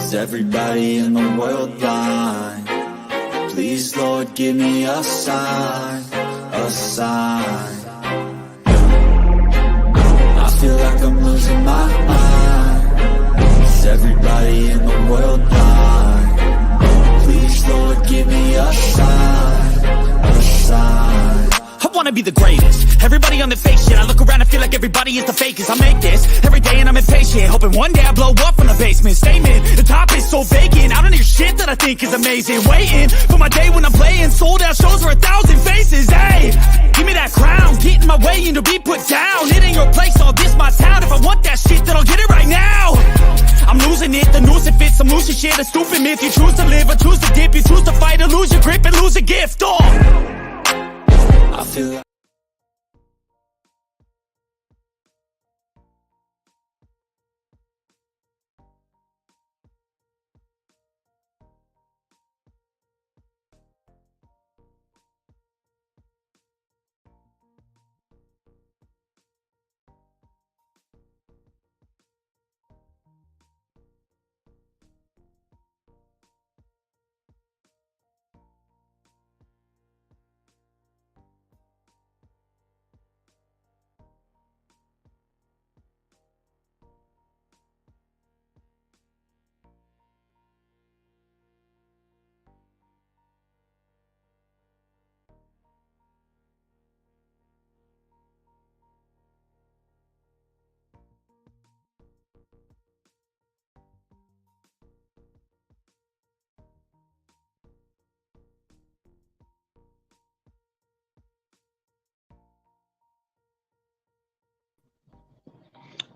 Is everybody in the world blind? Please, Lord, give me a sign, a sign. I feel like I'm losing my mind. Is everybody in the world blind? Please, Lord, give me a sign, a sign. I wanna be the greatest. Everybody on the fake shit. I look around and feel like everybody is the fakest. I make this every day and I'm impatient, hoping one day I blow up from the basement. Statement, the top is so vacant. I don't hear shit that I think is amazing. Waiting for my day when I'm playing sold out shows for 1,000 faces. Hey, give me that crown, get in my way and to be put down. It ain't your place, all this my town. If I want that shit, then I'll get it right now. I'm losing it, the noose it fits. I'm losing shit, a stupid myth. You choose to live or choose to dip. You choose to fight or lose your grip and lose a gift. Oh, I feel like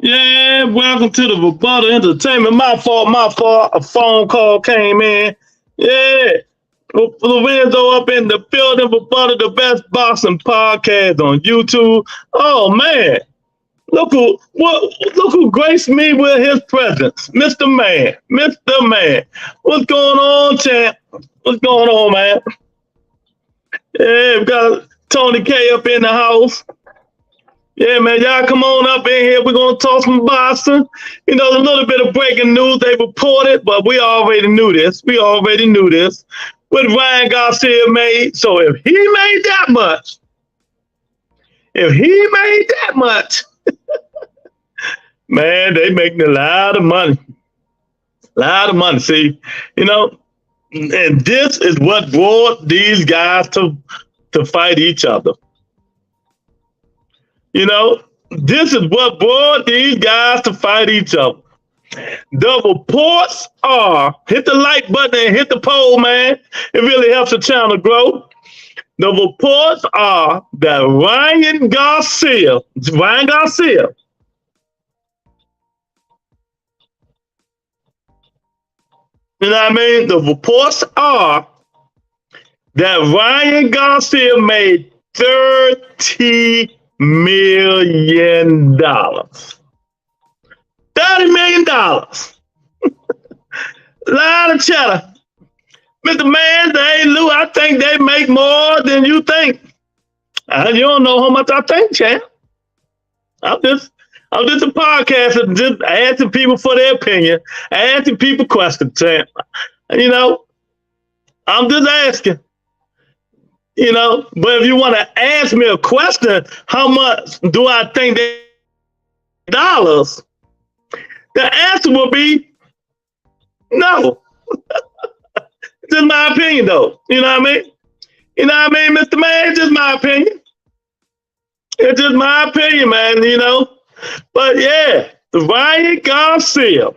Yeah, welcome to the Rebuttal Entertainment. My fault. A phone call came in. Yeah, Lorenzo up in the building. Rebuttal, the best boxing podcast on YouTube. Oh man, look who graced me with his presence, Mr. Man. What's going on, champ? What's going on, man? Yeah, we got Tony K up in the house. Yeah, man, y'all come on up in here. We're going to talk some boxing. You know, a little bit of breaking news they reported, but we already knew this. What Ryan Garcia made. So if he made that much, man, they making a lot of money. See, you know, and this is what brought these guys to fight each other. You know, this is what brought these guys to fight each other. The reports are, hit the like button and hit the poll, man. It really helps the channel grow. The reports are that Ryan Garcia, you know what I mean? The reports are that Ryan Garcia made $30 million. $30 million. Lot of cheddar. Mr. Man, hey Lou, I think they make more than you think. You don't know how much I think, champ. I'm just a podcaster, just asking people for their opinion, asking people questions, champ. You know, I'm just asking. You know, but if you want to ask me a question, how much do I think they dollars? The answer will be no. It's just my opinion, though. You know what I mean? You know what I mean, Mr. Man? It's just my opinion. It's just my opinion, man, you know? But yeah, the Ryan Garcia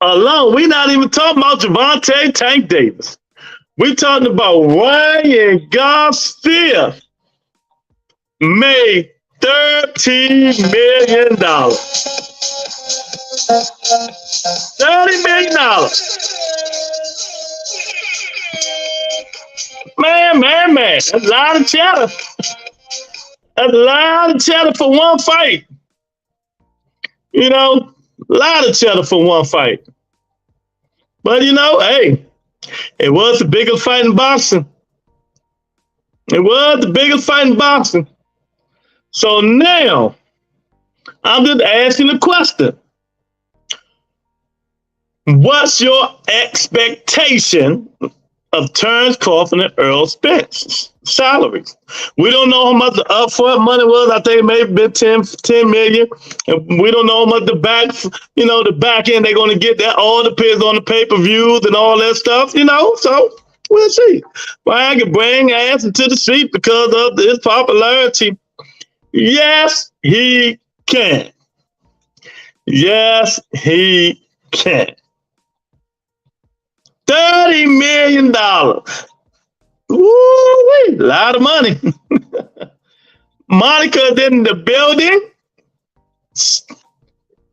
alone, we're not even talking about Gervonta Tank Davis. We're talking about Ryan Garcia made $13 million. $30 million. Man. That's a lot of cheddar. That's a lot of cheddar for one fight. You know, a lot of cheddar for one fight. But, you know, hey, it was the biggest fight in boxing. So now, I'm just asking the question. What's your expectation of Terrence Crawford and Earl Spence salaries? We don't know how much the upfront money was. I think maybe 10 million. And we don't know how much the back end they're going to get. That all depends on the pay-per-views and all that stuff, so we'll see. Brian can bring ass into the seat because of his popularity. Yes, he can. Yes, he can. $30 million. Woo, a lot of money. Monica's in the building.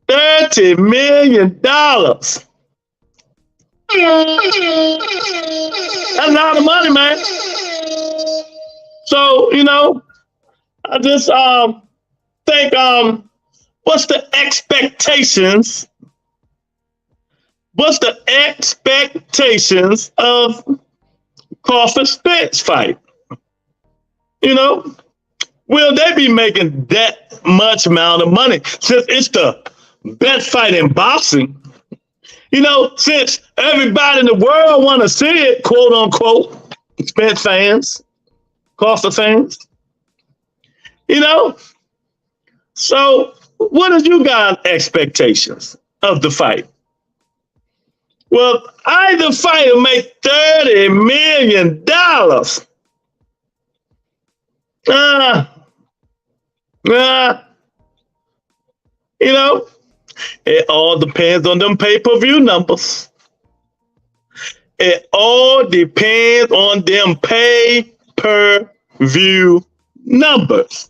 $30 million. That's a lot of money, man. So, I just think what's the expectations? What's the expectations of Crawford Spence fight? Will they be making that much amount of money since it's the best fight in boxing? Since everybody in the world want to see it, quote unquote, Spence fans, Crawford fans. So what are you guys' expectations of the fight? Well, either fighter make $30 million. It all depends on them pay-per-view numbers. It all depends on them pay-per-view numbers.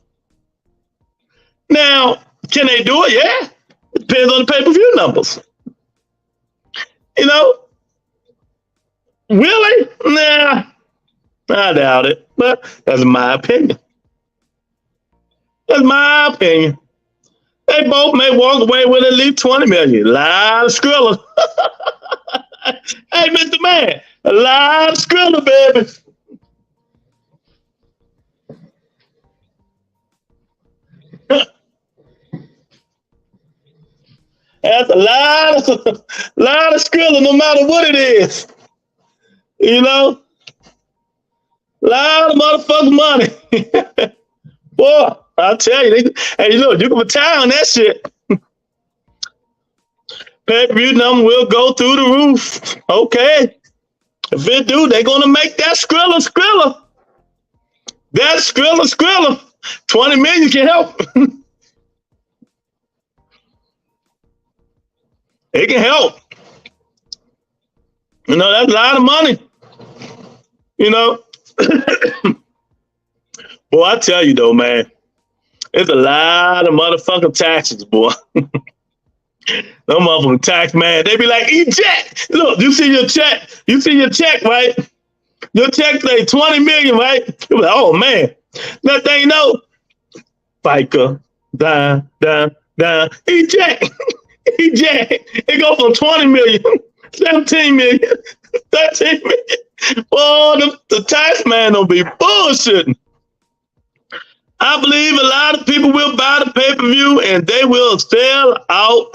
Now, can they do it? Yeah. It depends on the pay-per-view numbers. Really? Nah, I doubt it. But that's my opinion. That's my opinion. They both may walk away with at least 20 million. A lot of Skrilla. Hey, Mr. Man, a lot of Skrilla, baby. That's a lot of Skrilla, no matter what it is. A lot of motherfucking money. Boy, I'll tell you. Hey, look, you can retire on that shit. Pay-per-view number will go through the roof. Okay. If it do, they're going to make that Skrilla. That Skrilla. 20 million can help. It can help. That's a lot of money. Boy, I tell you though, man, it's a lot of motherfucking taxes, boy. Them motherfucking tax man, they be like, eject. Look, you see your check, right? Your check say 20 million, right? You be like, oh man. Next thing you know, FICA, down, eject. It go from 20 million, 17 million, 13 million. Boy, the tax man don't be bullshitting. I believe a lot of people will buy the pay-per-view and they will sell out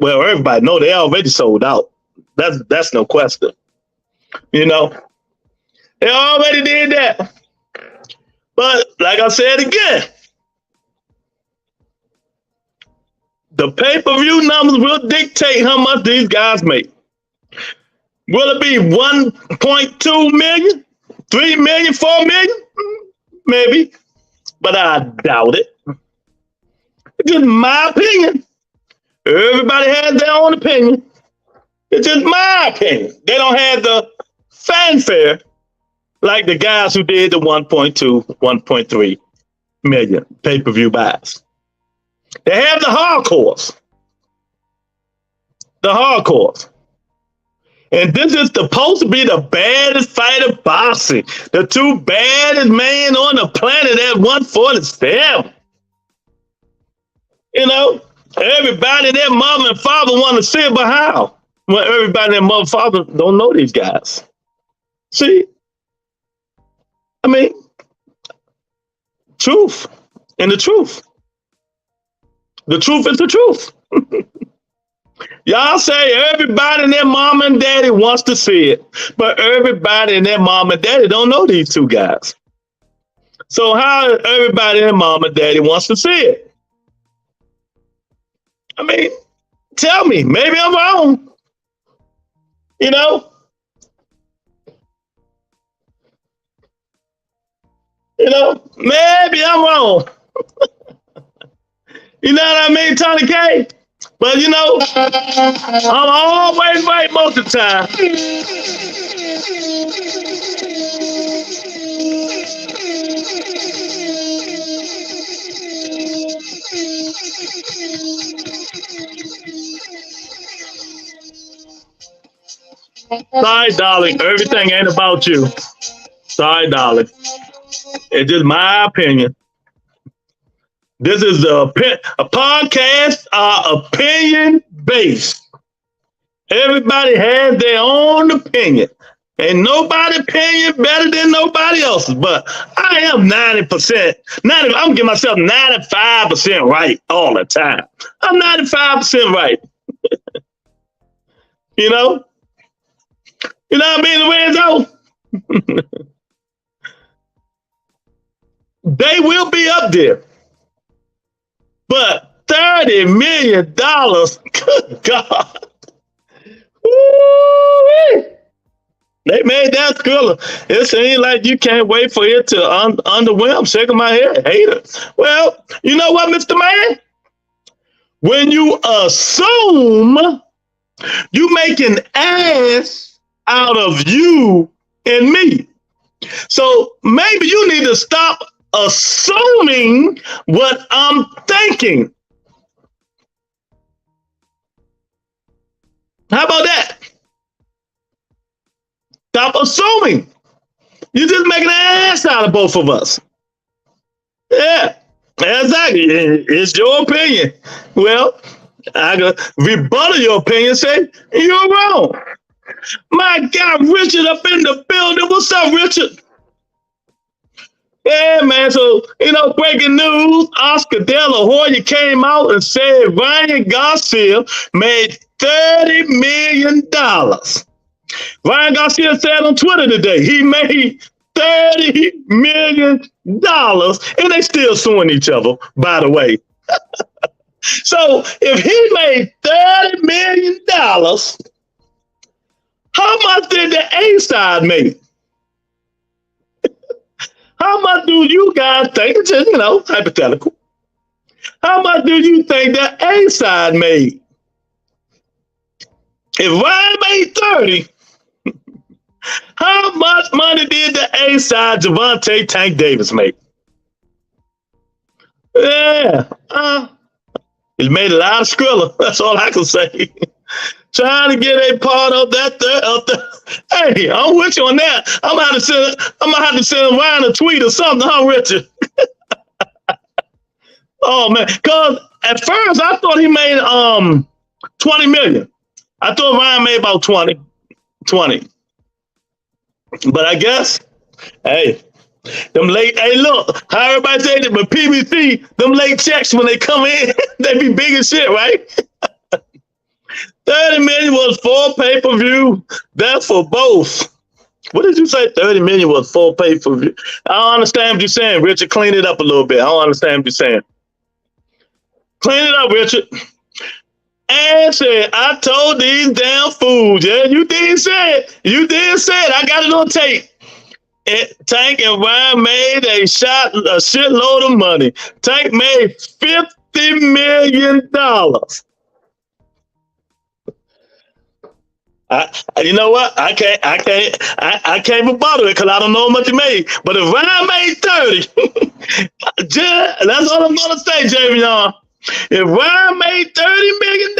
well, everybody know they already sold out. That's no question. They already did that. But like I said again, the pay-per-view numbers will dictate how much these guys make. Will it be 1.2 million, 3 million, 4 million? Maybe, but I doubt it. It's just my opinion. Everybody has their own opinion. It's just my opinion. They don't have the fanfare like the guys who did the 1.2, 1.3 million pay-per-view buys. They have the hardcores. And this is supposed to be the baddest fight of boxing. The two baddest men on the planet at 147. Everybody and their mother and father want to sit behind. Well, everybody and their mother and father don't know these guys. See? I mean, truth and the truth. The truth is the truth. Y'all say everybody and their mom and daddy wants to see it, but everybody and their mom and daddy don't know these two guys. So how everybody and their mom and daddy wants to see it? I mean, tell me, maybe I'm wrong. You know? Maybe I'm wrong. You know what I mean, Tony K? But I'm always right most of the time. Sorry, darling. Everything ain't about you. Sorry, darling. It's just my opinion. This is a podcast, opinion based. Everybody has their own opinion. Ain't nobody's opinion better than nobody else's. But I am 90%. I'm giving myself 95% right all the time. I'm 95% right. You know what I mean? The way it goes. They will be up there. But $30 million, good God. Woo-wee. They made that thriller. It seems like you can't wait for it to underwhelm. Shaking my head, hater. Well, you know what, Mr. Man? When you assume, you make an ass out of you and me. So maybe you need to stop assuming what I'm thinking. How about that? Stop assuming. You just making an ass out of both of us. Yeah, exactly. It's your opinion. Well, I go rebuttal your opinion, say you're wrong. My God, Richard up in the building. What's up, Richard? Yeah, man. So, breaking news, Oscar De La Hoya came out and said Ryan Garcia made $30 million. Ryan Garcia said on Twitter today, he made $30 million, and they still suing each other, by the way. So if he made $30 million, how much did the A side make? How much do you guys think, just, hypothetical, how much do you think the A side made? If Ryan made 30, how much money did the A side Javante Tank Davis make? Yeah, he made a lot of Skrilla. That's all I can say. Trying to get a part of that. Hey, I'm with you on that. I'm gonna have to send Ryan a tweet or something, huh, Richard? Oh man, cause at first I thought he made 20 million. I thought Ryan made about 20. But I guess, hey, them late, hey, look, how everybody say that, but PBC, them late checks when they come in, they be big as shit, right? 30 million was for pay-per-view. That's for both. What did you say? 30 million was for pay-per-view. I don't understand what you're saying, Richard. Clean it up a little bit. I don't understand what you're saying. Clean it up, Richard. And said, I told these damn fools. Yeah, you did say it. I got it on tape. Tank and Ryan made a shitload of money. Tank made $50 million. You know what? I can't rebuttal it because I don't know how much he made. But if Ryan made 30, that's all I'm gonna say, Javion. If Ryan made $30 million,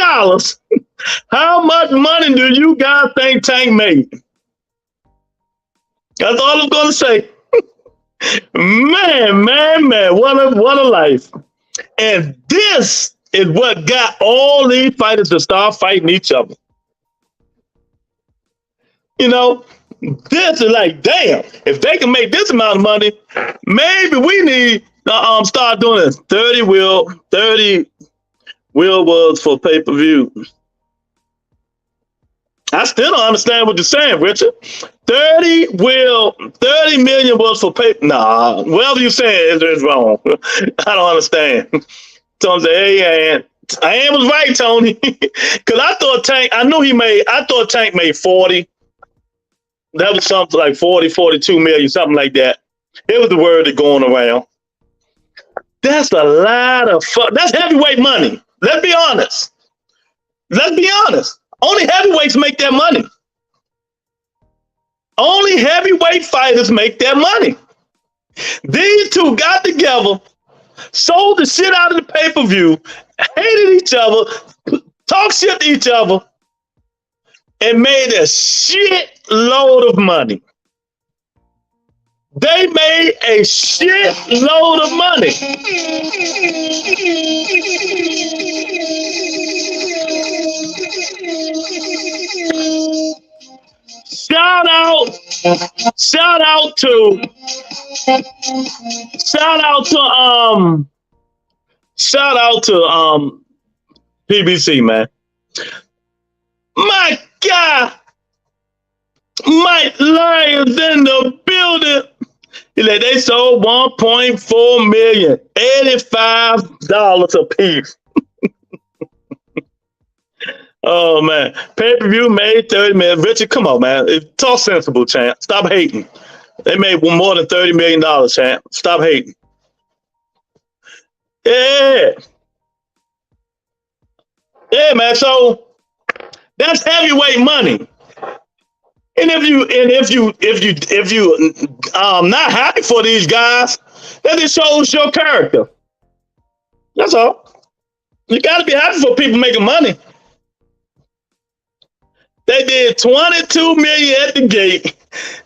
how much money do you guys think Tank made? That's all I'm gonna say. Man, what a life. And this is what got all these fighters to start fighting each other. This is like, damn, if they can make this amount of money, maybe we need to start doing this. 30 will was for pay-per-view. I still don't understand what you're saying, Richard. 30 million was for paper. Nah, whatever you're saying is wrong. I don't understand. Tony said, hey, I was right, Tony. Because I thought Tank made 40. That was something like 40, 42 million, something like that. It was the word that going around. That's a lot of fuck. That's heavyweight money. Let's be honest. Only heavyweights make that money. Only heavyweight fighters make that money. These two got together, sold the shit out of the pay-per-view, hated each other, talked shit to each other, and made a shit load of money. They made a shit load of money. Shout out to PBC, man. My God, Mike Lyons in the building. They sold 1.4 million, $85 a piece. Oh man, pay-per-view made 30 million. Richard, come on, man. Talk sensible, champ. Stop hating. They made more than $30 million, champ. Stop hating. Yeah, man. So that's heavyweight money. And if you not happy for these guys, that just shows your character. That's all. You got to be happy for people making money. They did 22 million at the gate.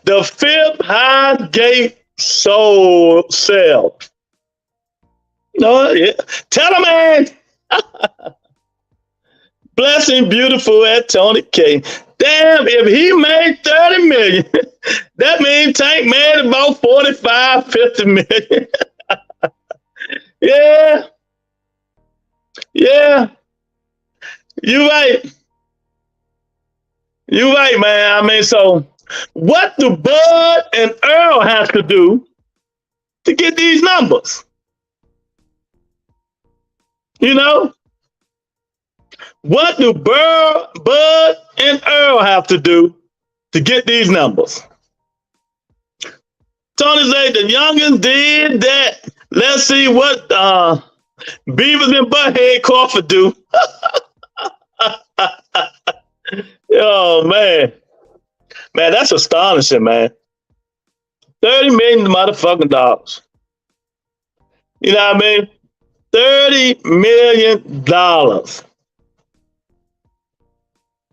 The fifth highest gate sale. No, yeah. Tell them, man. Blessing beautiful at Tony K. Damn, if he made 30 million, that means Tank made about 45, 50 million. Yeah. You're right. You're right, man. I mean, so what do Bud and Earl have to do to get these numbers? You know? What do Bud and Earl have to do to get these numbers? Tony said the youngins did that. Let's see what Beavers and Butthead Crawford do. Oh, man. Man, that's astonishing, man. $30 million motherfucking dollars. You know what I mean? $30 million.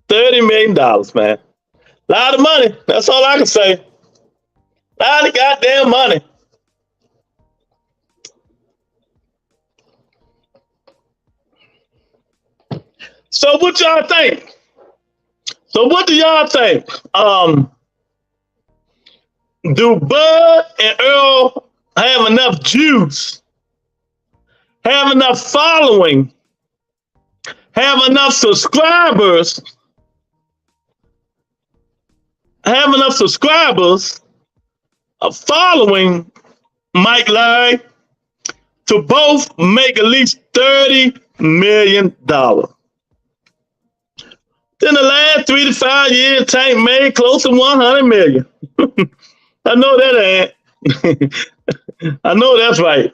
$30 million, man. A lot of money. That's all I can say. A lot of goddamn money. So what y'all think? So what do y'all think? Do Bud and Earl have enough juice, have enough following, have enough subscribers, following Mike Lai to both make at least $30 million? In the last 3 to 5 years, Tank made close to 100 million. I know that ain't. I know that's right.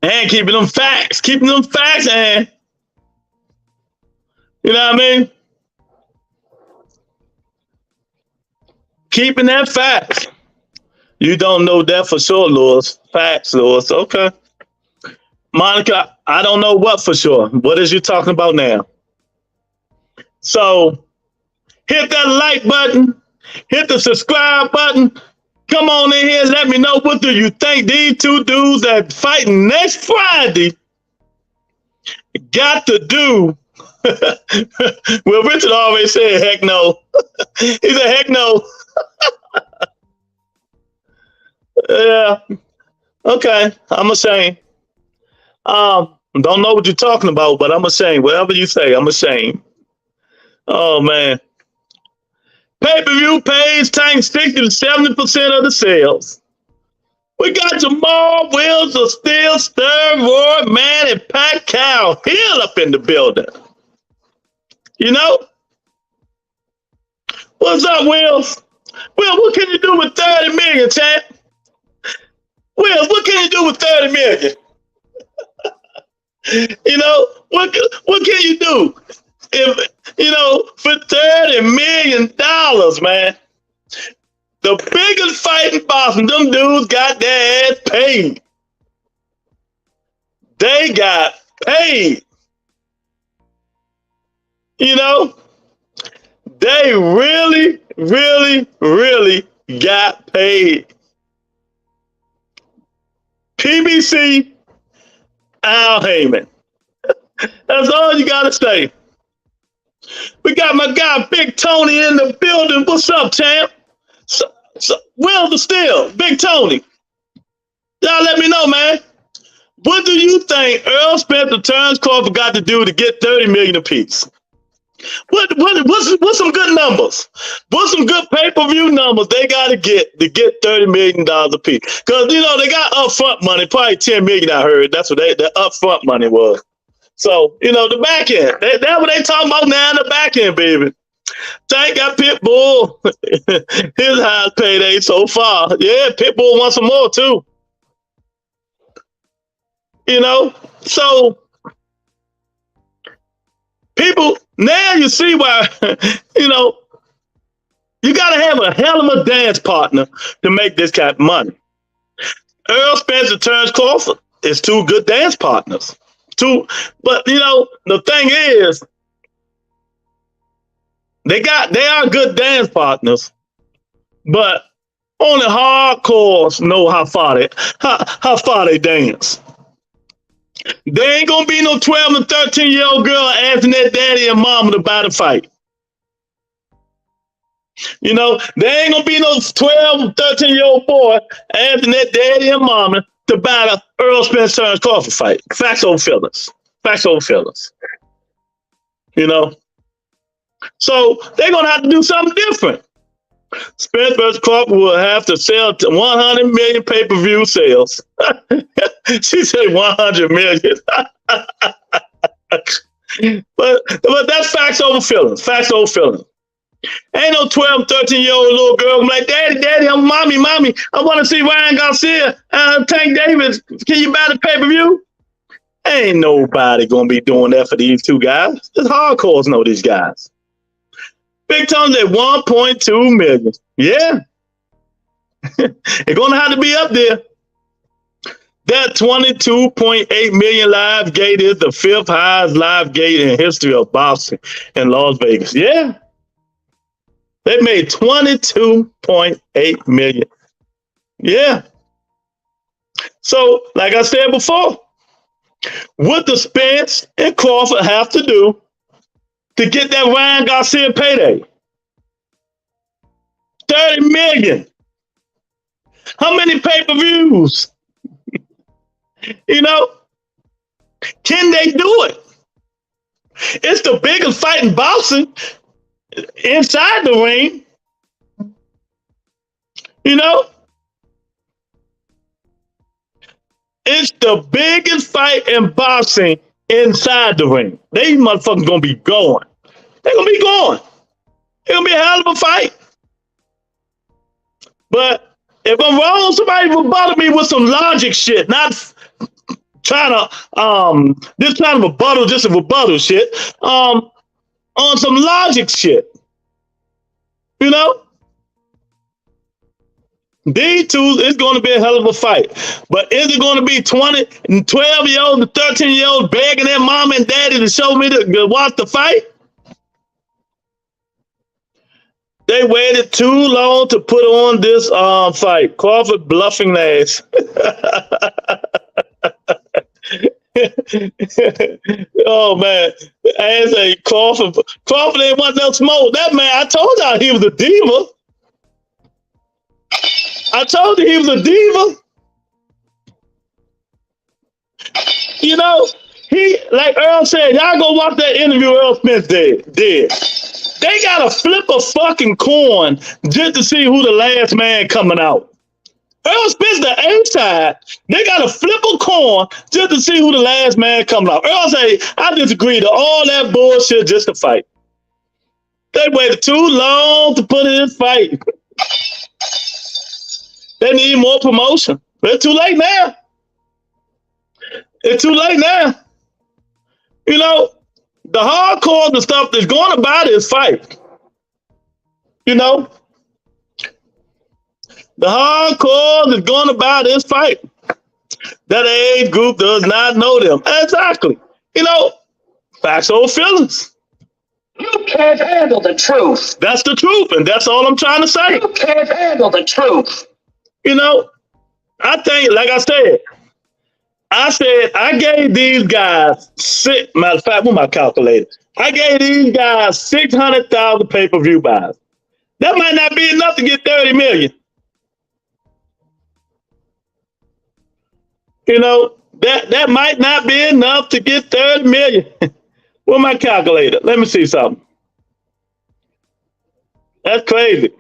And keeping them facts, and you know what I mean? Keeping that facts. You don't know that for sure, Lewis. Facts, Lewis. Okay. Monica, I don't know what for sure. What is you talking about now? So hit that like button, hit the subscribe button. Come on in here and let me know, what do you think these two dudes that fighting next Friday got to do? Well, Richard always said, heck no. He said, heck no. Yeah. Okay. I'm ashamed. Don't know what you're talking about, but I'm ashamed. Whatever you say, I'm ashamed. Oh man. Pay-per-view pays tank 60 to 70% of the sales. We got Jamal Wills of Steel, Stir, Roy, Man, and Pat Cow Hill up in the building. You know? What's up, Wills? Will, what can you do with 30 million, champ? Wills, what can you do with 30 million? You know, what can you do? If, you know, for $30 million, man. The biggest fight in Boston, them dudes got their ass paid. They got paid. You know, they really, really, really got paid. PBC, Al Heyman. That's all you got to say. We got my guy Big Tony in the building. What's up, champ? Will the Steel, Big Tony. Y'all let me know, man. What do you think Earl Spence and Terrence Crawford got to do to get 30 million apiece? What's some good numbers? What's some good pay-per-view numbers they got to get $30 million apiece? Because, you know, they got upfront money, probably 10 million, I heard. That's what the upfront money was. So, you know, the back end, that's what they talking about now in the back end, baby. Tank got Pitbull, his highest payday so far. Yeah, Pitbull wants some more too. You know, so people, now you see why, you know, you got to have a hell of a dance partner to make this kind of money. Earl Spence and Terrence Crawford is two good dance partners. But, you know, the thing is, they are good dance partners, but only hardcores know how far they dance. There ain't gonna be no 12 and 13-year-old girl asking their daddy and mama to buy the fight. You know, there ain't gonna be no 12 and 13-year-old boy asking their daddy and mama to buy the Earl Spence Terrence Crawford fight. Facts over feelings. Facts over feelings. You know? So they're going to have to do something different. Spence versus Crawford will have to sell 100 million pay-per-view sales. She said 100 million. but that's facts over feelings. Facts over feelings. Ain't no 12, 13-year-old little girl like, daddy, I'm mommy. I want to see Ryan Garcia, Tank Davis. Can you buy the pay-per-view? Ain't nobody going to be doing that for these two guys. It's hardcores know these guys. Big Tom's at 1.2 million. Yeah. They're going to have to be up there. That 22.8 million live gate is the fifth highest live gate in history of boxing in Las Vegas. Yeah. They made 22.8 million. Yeah. So, like I said before, what the Spence and Crawford have to do to get that Ryan Garcia payday? 30 million. How many pay-per-views? You know, can they do it? It's the biggest fight in boxing inside the ring. You know, it's the biggest fight in boxing inside the ring. These motherfuckers gonna be going. They're gonna be going. It's gonna be a hell of a fight. But if I'm wrong, somebody rebuttal me with some logic shit, not trying to this kind of rebuttal, just a rebuttal shit. On some logic shit. You know? These two is going to be a hell of a fight. But is it going to be 20 and 12-year-olds and 13-year-olds begging their mom and daddy to show me to watch the fight? They waited too long to put on this fight. Crawford bluffing ass. Oh man, I say Crawford ain't want no smoke. That man, I told y'all he was a diva. I told you he was a diva. You know, He, like Earl said, y'all go watch that interview Earl Spence did. They gotta flip a fucking coin just to see who the last man coming out. Earl Spence, the A side, they gotta flip a coin just to see who the last man coming out. Earl say, I disagree to all that bullshit just to fight. They waited too long to put in this fight. They need more promotion. It's too late now. It's too late now. You know, the hardcore, the stuff that's going about is fight. You know, the hardcore that's going about is fight. That age group does not know them. Exactly. You know, facts over feelings. You can't handle the truth. That's the truth, and that's all I'm trying to say. You can't handle the truth. You know, I think, like I said, I gave these guys matter of fact, with my calculator, I gave these guys 600,000 pay-per-view buys. That might not be enough to get 30 million. You know, that might not be enough to get 30 million. With my calculator, let me see something. That's crazy.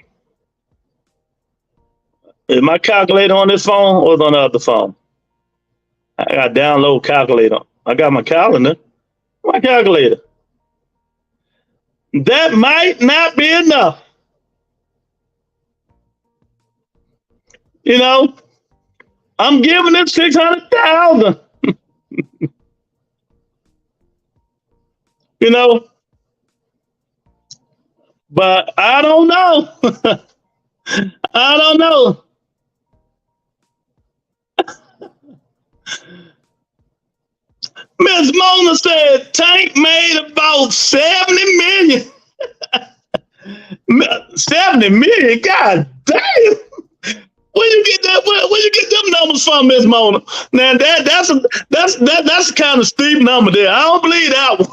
Is my calculator on this phone or is it on the other phone? I got to download calculator. I got my calendar. My calculator. That might not be enough. You know, I'm giving it 600,000. You know, but I don't know. I don't know. Miss Mona said Tank made about 70 million. 70 million? God damn. Where you get that? Where you get them numbers from, Miss Mona? Now that's the kind of steep number there. I don't believe that one.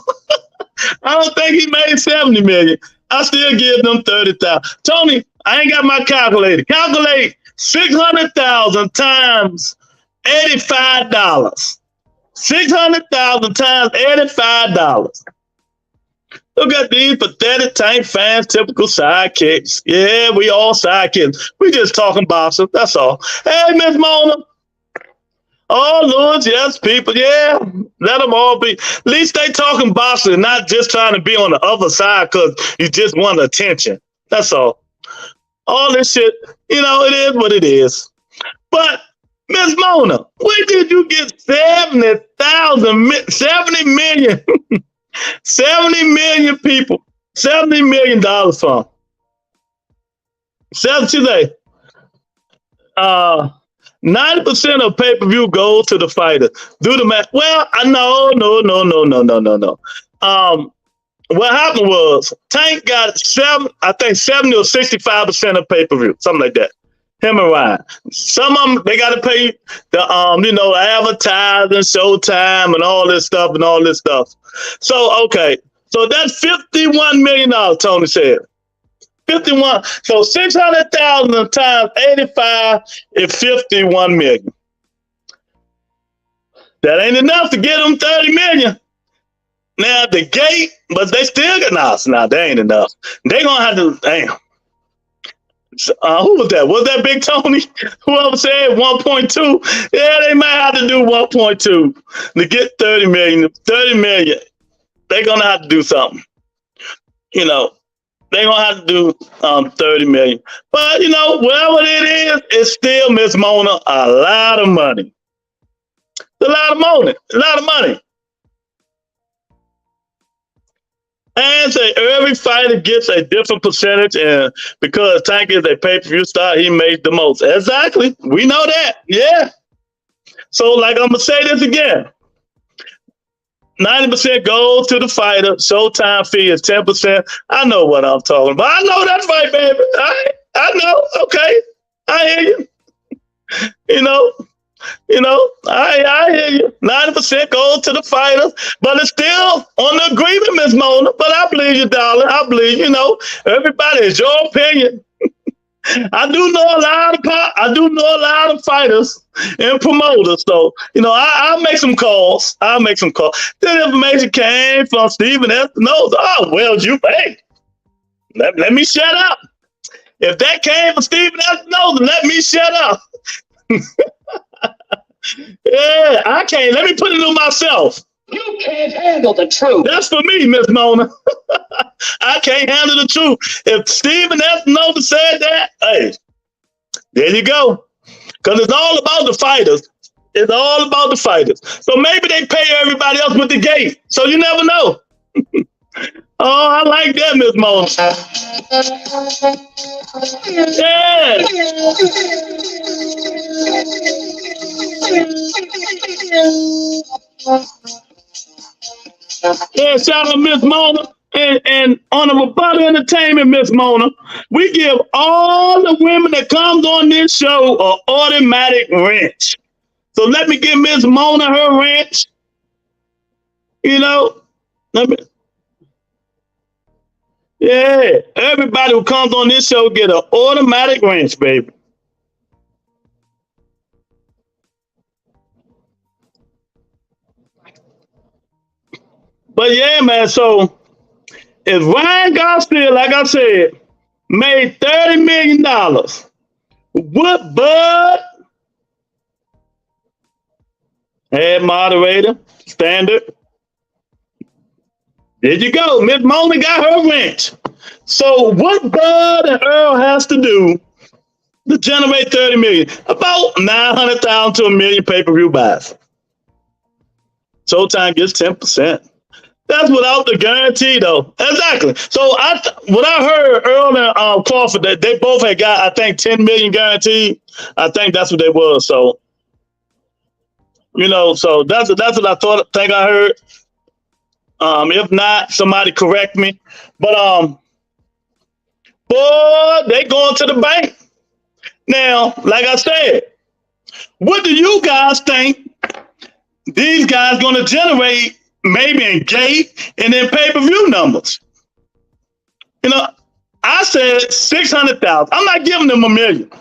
I don't think he made 70 million. I still give them 30,000. Tony, I ain't got my calculator. Calculate 600,000 times $85. 600,000 times $85. Look at these pathetic Tank fans, typical sidekicks. Yeah, we all sidekicks. We just talking boxing. That's all. Hey, Miss Mona. Oh, Lord, yes, people. Yeah, let them all be. At least they talking boxing, not just trying to be on the other side because you just want attention. That's all. All this shit, you know, it is what it is. But, Miss Mona, where did you get 70 million, 70 million people, $70 million from? 70 90% of pay-per-view goes to the fighter. Do the math. Well, no. What happened was Tank got 70 or 65% of pay-per-view, something like that. Him and Ryan. Some of them, they got to pay the advertising, showtime, and all this stuff. So okay, so that's $51 million. Tony said 51. So 600,000 times 85 is 51 million. That ain't enough to get them 30 million. Now the gate, but they still got now. They ain't enough. They gonna have to. Damn. Who was that? Was that Big Tony? Whoever said 1.2? Yeah, they might have to do 1.2 to get 30 million. 30 million. They're gonna have to do something. You know, they're gonna have to do 30 million. But you know, whatever it is, it's still, Miss Mona, a lot of money. A lot of money. A lot of money. And say every fighter gets a different percentage, and because Tank is a pay-per-view star, he made the most. Exactly. We know that. Yeah. So, like, I'm gonna say this again. 90% goes to the fighter. Showtime fee is 10%. I know what I'm talking about. I know that's right, baby. I know. Okay. I hear you. I hear you. 90% goes to the fighters, but it's still on the agreement, Miss Mona. But I believe you, darling. I believe, everybody is your opinion. I do know a lot of fighters and promoters. So, I'll make some calls. The information came from Stephen Espinosa. Oh, well, hey, let me shut up. If that came from Stephen Espinosa, let me shut up. Yeah, I can't. Let me put it on myself. You can't handle the truth. That's for me, Miss Mona. I can't handle the truth. If Stephen Espinosa said that, hey, there you go. Because it's all about the fighters. It's all about the fighters. So maybe they pay everybody else with the gate. So you never know. Oh, I like that, Miss Mona. Yeah, shout out Miss Mona. And on the Rebuttal Entertainment, Miss Mona, we give all the women that comes on this show an automatic wrench. So let me give Miss Mona her wrench. Yeah, everybody who comes on this show get an automatic wrench, baby. But yeah, man, so if Ryan Garcia, like I said, made $30 million, what Bud had moderator, standard. There you go. Miss Mona got her wrench. So what Bud and Earl has to do to generate $30 million? About 900,000 to $1 million pay-per-view buys. Showtime gets 10%. That's without the guarantee, though. Exactly. So what I heard Earl and Crawford, that they both had got, I think, 10 million guaranteed. I think that's what they was. So, so that's what I think I heard. If not, somebody correct me. But boy, they going to the bank. Now, like I said, what do you guys think these guys going to generate? Maybe in gate and then pay-per-view numbers. I said 600,000. I'm not giving them $1 million.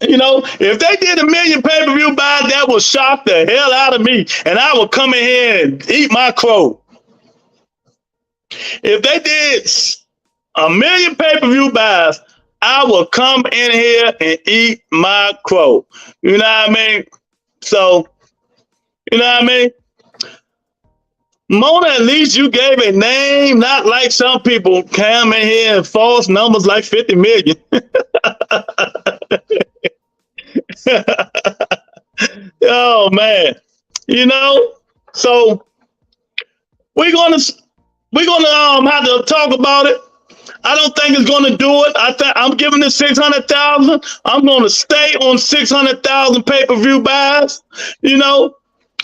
If they did $1 million pay-per-view buys, that would shock the hell out of me, and I would come in here and eat my crow. If they did $1 million pay-per-view buys, I would come in here and eat my crow. You know what I mean? So, you know what I mean? Mona, at least you gave a name, not like some people come in here and false numbers like 50 million. Oh man, so we're gonna have to talk about it. I don't think it's gonna do it. I'm giving it 600,000. I'm gonna stay on 600,000 pay-per-view buys.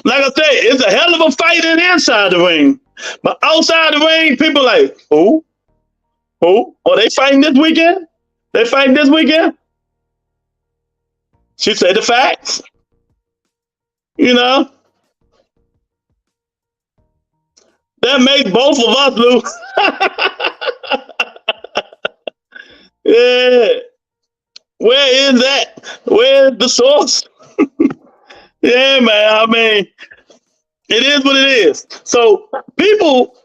Like I said, it's a hell of a fight inside the ring. But outside the ring, people like, who? Who? Oh, they fighting this weekend? They fighting this weekend? She said the facts. That makes both of us lose. Yeah. Where is that? Where's the source? Yeah, man. I mean, it is what it is. So, people,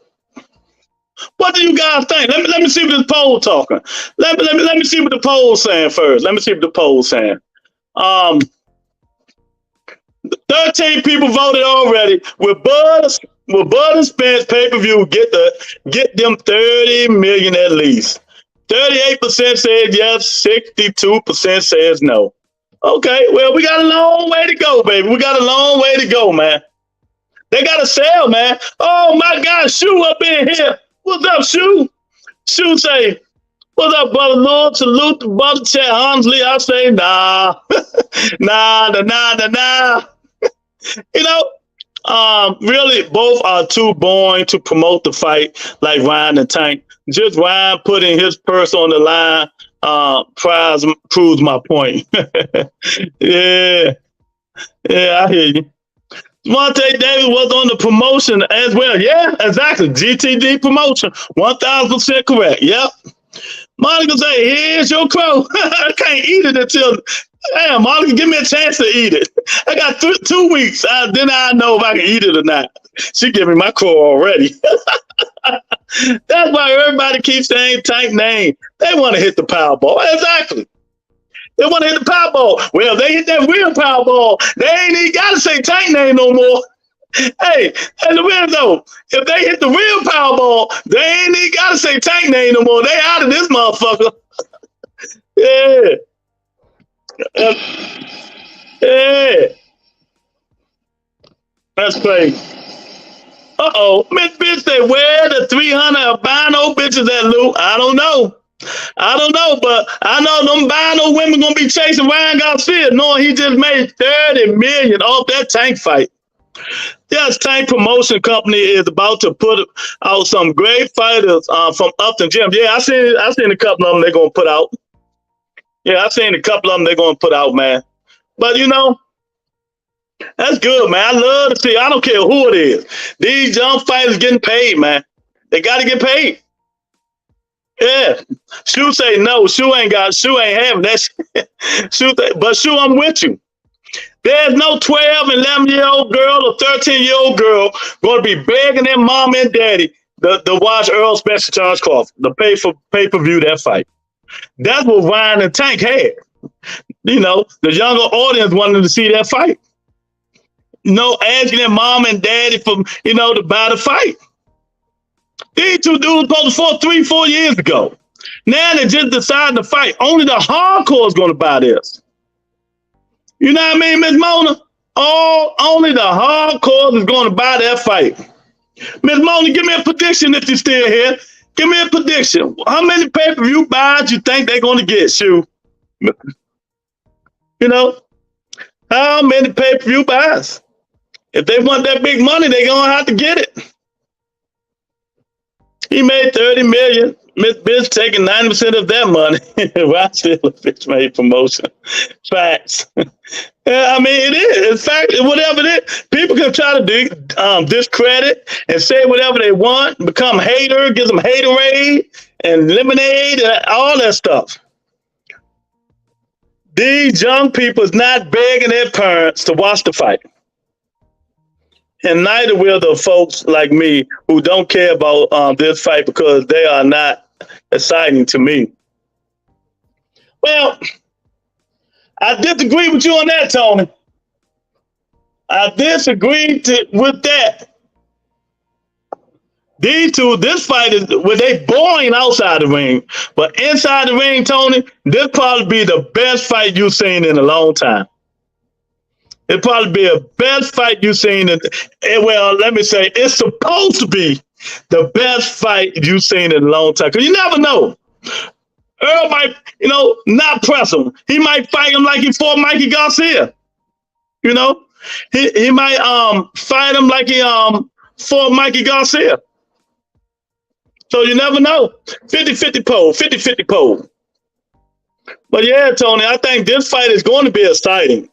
what do you guys think? Let me see what this poll talking. Let me see what the poll's saying first. Let me see what the poll's saying. 13 people voted already. With Bud and Spence pay-per-view, get them 30 million at least. 38% said yes. 62% says no. Okay, well, we got a long way to go, baby. We got a long way to go, man. They got to sell, man. Oh, my God, Shu up in here. What's up, Shu? Shu say, what's up, Brother Lord? Salute to Brother Chet Honsley. I say, nah. Nah. Really, both are too boring to promote the fight like Ryan and Tank. Just Ryan putting his purse on the line proves my point. Yeah, I hear you. Monte Davis was on the promotion as well. Yeah, exactly. GTD promotion. 1000% correct. Yep. Monica say, here's your crow. I can't eat it until, damn, Monica, give me a chance to eat it. I got 2 weeks. Then I know if I can eat it or not. She give me my crow already. That's why everybody keeps saying Tank name. They want to hit the Powerball. Exactly. They want to hit the Powerball. Well, they hit that real Powerball. They ain't even got to say Tank name no more. Hey, and the real though, if they hit the real Powerball, they ain't even got to say Tank name no more. They out of this motherfucker. Yeah. Yeah. That's crazy. Uh-oh. Miss Bitch say, where the 300 albino bitches at, Lou? I don't know, but I know them albino women gonna be chasing Ryan Garcia, knowing he just made 30 million off that Tank fight. Yes, Tank Promotion Company is about to put out some great fighters from Upton Gym. Yeah, I seen a couple of them they're gonna put out. Yeah, I seen a couple of them they're gonna put out, man. But you know, that's good, man. I love to see. I don't care who it is. These young fighters getting paid, man. They got to get paid. Yeah. Shu say no. Shu ain't having that shit. But Shu, I'm with you. There's no 12 and 11-year-old girl or 13-year-old girl going to be begging their mom and daddy to watch Earl Spencer Charles Crawford, to pay-per-view that fight. That's what Ryan and Tank had. You know, the younger audience wanted to see that fight. You know, asking their mom and daddy for, you know, to buy the fight. These two dudes supposed to fought 3-4 years ago. Now they just decided to fight. Only the hardcore is going to buy this. You know what I mean, Miss Mona? Only the hardcore is going to buy that fight. Miss Mona, give me a prediction if you're still here. Give me a prediction. How many pay-per-view buys you think they're going to get, Shu? You know? How many pay-per-view buys? If they want that big money, they're going to have to get it. He made 30 million. Miss Bitch taking 90% of that money. Why still a bitch made promotion? Facts. Yeah, I mean, it is. In fact, whatever it is, people can try to discredit and say whatever they want, become hater, give them haterade and lemonade and all that stuff. These young people is not begging their parents to watch the fight. And neither will the folks like me who don't care about this fight because they are not exciting to me. Well, I disagree with you on that, Tony. I disagree with that. These two, this fight is where they boring outside the ring, but inside the ring, Tony, this probably be the best fight you've seen in a long time. It'd probably be the best fight you've seen. Well, let me say, it's supposed to be the best fight you've seen in a long time. Because you never know. Earl might, you know, not press him. He might fight him like he fought Mikey Garcia. You know? He might fight him like he fought Mikey Garcia. So you never know. 50-50 poll, 50-50 poll. But yeah, Tony, I think this fight is going to be exciting.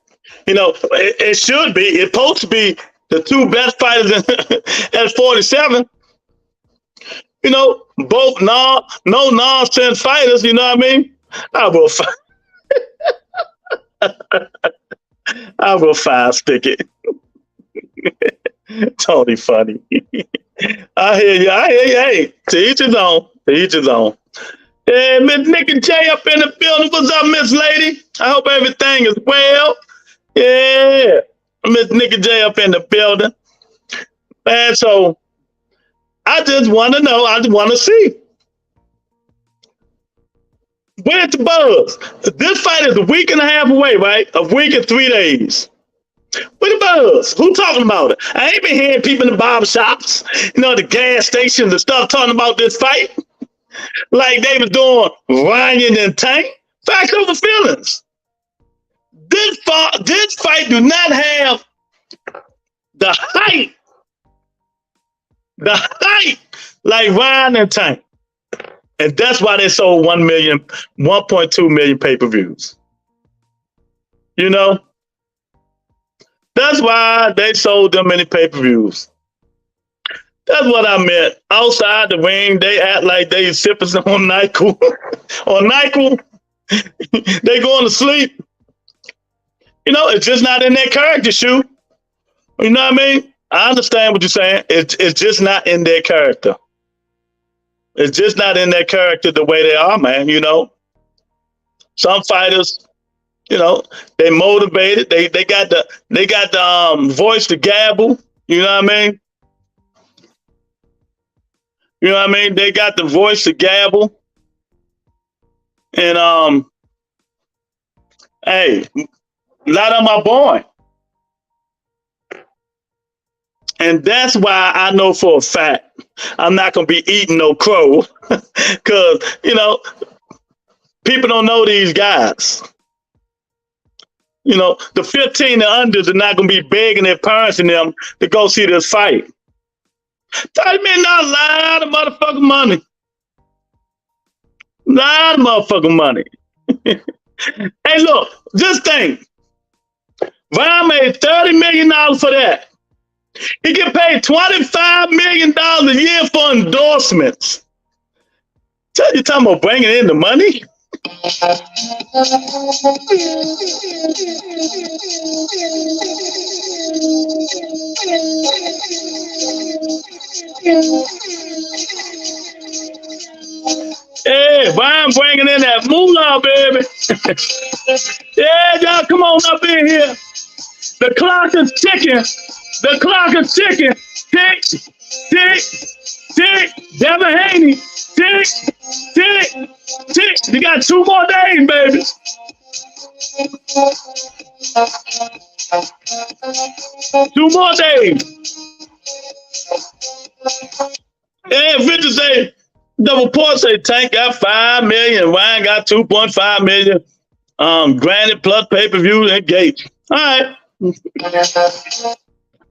You know, it should be. It's supposed to be the two best fighters at 47. You know, both no nonsense fighters. You know what I mean? I will fight. I will stick it. Tony funny. I hear you. Hey, to each his own. Yeah, Miss Nikki J up in the building. What's up, Miss Lady? I hope everything is well. Yeah, Miss Nikki J up in the building. And so I just want to know, I just want to see. Where's the buzz? This fight is a week and a half away, right? A week and 3 days. Where the buzz? Who talking about it? I ain't been hearing people in the barber shops, you know, the gas stations and stuff talking about this fight. Like they was doing Ryan and Tank. Facts over feelings. This fight do not have the hype like Ryan and Tank. And that's why they sold 1.2 million pay-per-views. You know? That's why they sold them many pay-per-views. That's what I meant. Outside the ring, they act like they sipping on NyQuil. Or NyQuil. They going to sleep. You know, it's just not in their character, Shu. You know what I mean? I understand what you're saying. It's just not in their character. It's just not in their character the way they are, man, you know. Some fighters, you know, they motivated. They got the voice to gabble. You know what I mean? You know what I mean? They got the voice to gabble. And hey, a lot of them are born. And that's why I know for a fact I'm not going to be eating no crow. Because, you know, people don't know these guys. You know, the 15 and unders are not going to be begging their parents and them to go see this fight. $30 million, a lot of motherfucking money. A lot of motherfucking money. Hey, look, just think. Ryan made $30 million for that. He get paid $25 million a year for endorsements. Tell you talking about bringing in the money? Hey, Ryan bringing in that moolah, baby. Yeah, y'all come on up in here. The clock is ticking. The clock is ticking. Tick, tick, tick. Devin Haney. Tick, tick, tick. You got 2 more days, baby. 2 more days. Yeah, Richard say, the report say Tank got 5 million. Ryan got 2.5 million. Granted plus pay-per-view and gate. All right.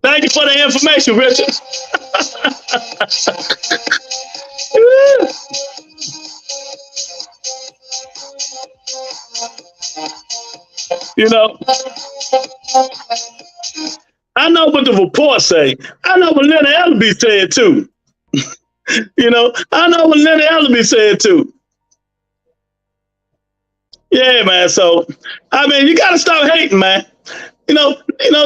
Thank you for the information, Richard. You know, I know what the report say. I know what Leonard Ellerby said too. You know, I know what Leonard Ellerby said too. Yeah, man. So, I mean, you gotta stop hating, man. You know,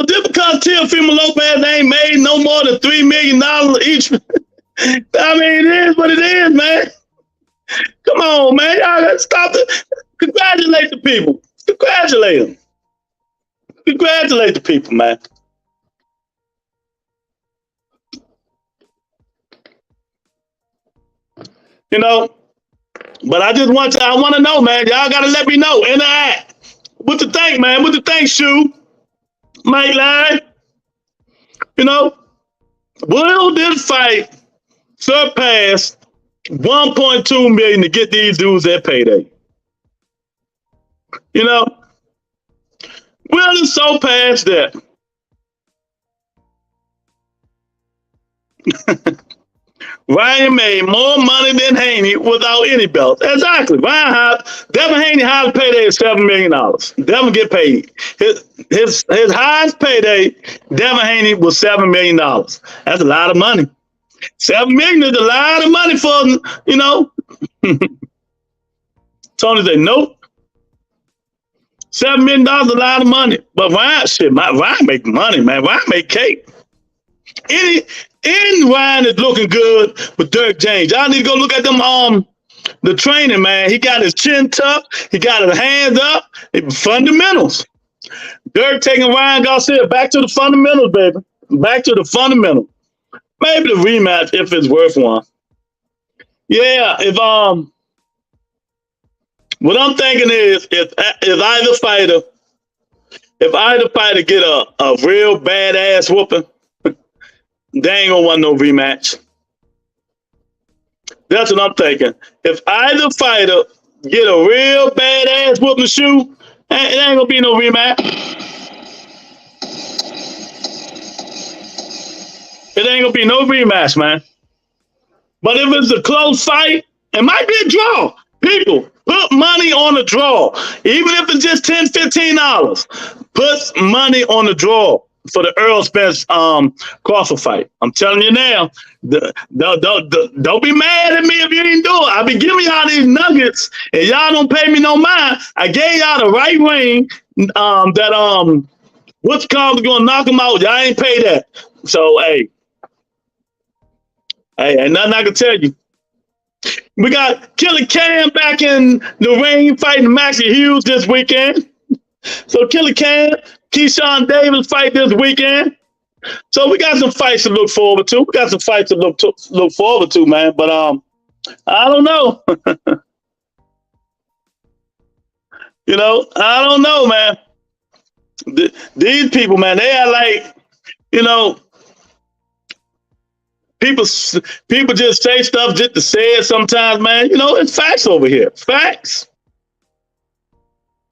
just because Teofimo Lopez ain't made no more than $3 million each. I mean, it is what it is, man. Come on, man. Y'all gotta stop it. Congratulate the people. Congratulate them. Congratulate the people, man. You know, but I want to know, man. Y'all gotta let me know. Interact. What you think, man? What you think, Shu? Mike Line? You know, will this fight surpass 1.2 million to get these dudes their payday? You know, will it surpass that? Ryan made more money than Haney without any belts. Exactly. Devin Haney highest payday is $7 million. Devin get paid. His highest payday, Devin Haney, was $7 million. That's a lot of money. $7 million is a lot of money for, you know. Tony said, nope. $7 million is a lot of money. But Ryan make money, man. Ryan make cake. And Ryan is looking good with Dirk James. Y'all need to go look at them the training, man. He got his chin tucked. He got his hands up. Fundamentals. Dirk taking Ryan Garcia back to the fundamentals, baby. Back to the fundamentals. Maybe the rematch if it's worth one. Yeah, what I'm thinking is if either fighter get a real badass whooping, they ain't gonna want no rematch. That's what I'm thinking. If either fighter get a real badass whooping shoe, it ain't gonna be no rematch. It ain't gonna be no rematch, man. But if it's a close fight, it might be a draw. People, put money on a draw. Even if it's just $10, $15, put money on the draw. for the Earl Spence Crawford fight. I'm telling you now, don't be mad at me if you didn't do it. I be giving y'all these nuggets, and y'all don't pay me no mind. I gave y'all the right ring. That what's called gonna knock him out. Y'all ain't pay that. So hey, ain't nothing I can tell you. We got Killer Cam back in the ring fighting Maxie Hughes this weekend. So Killer Cam, Keyshawn Davis fight this weekend. So we got some fights to look forward to. We got some fights to look forward to, man. But I don't know. You know, I don't know, man. These people, man, they are like, you know, people just say stuff just to say it sometimes, man. You know, it's facts over here. Facts.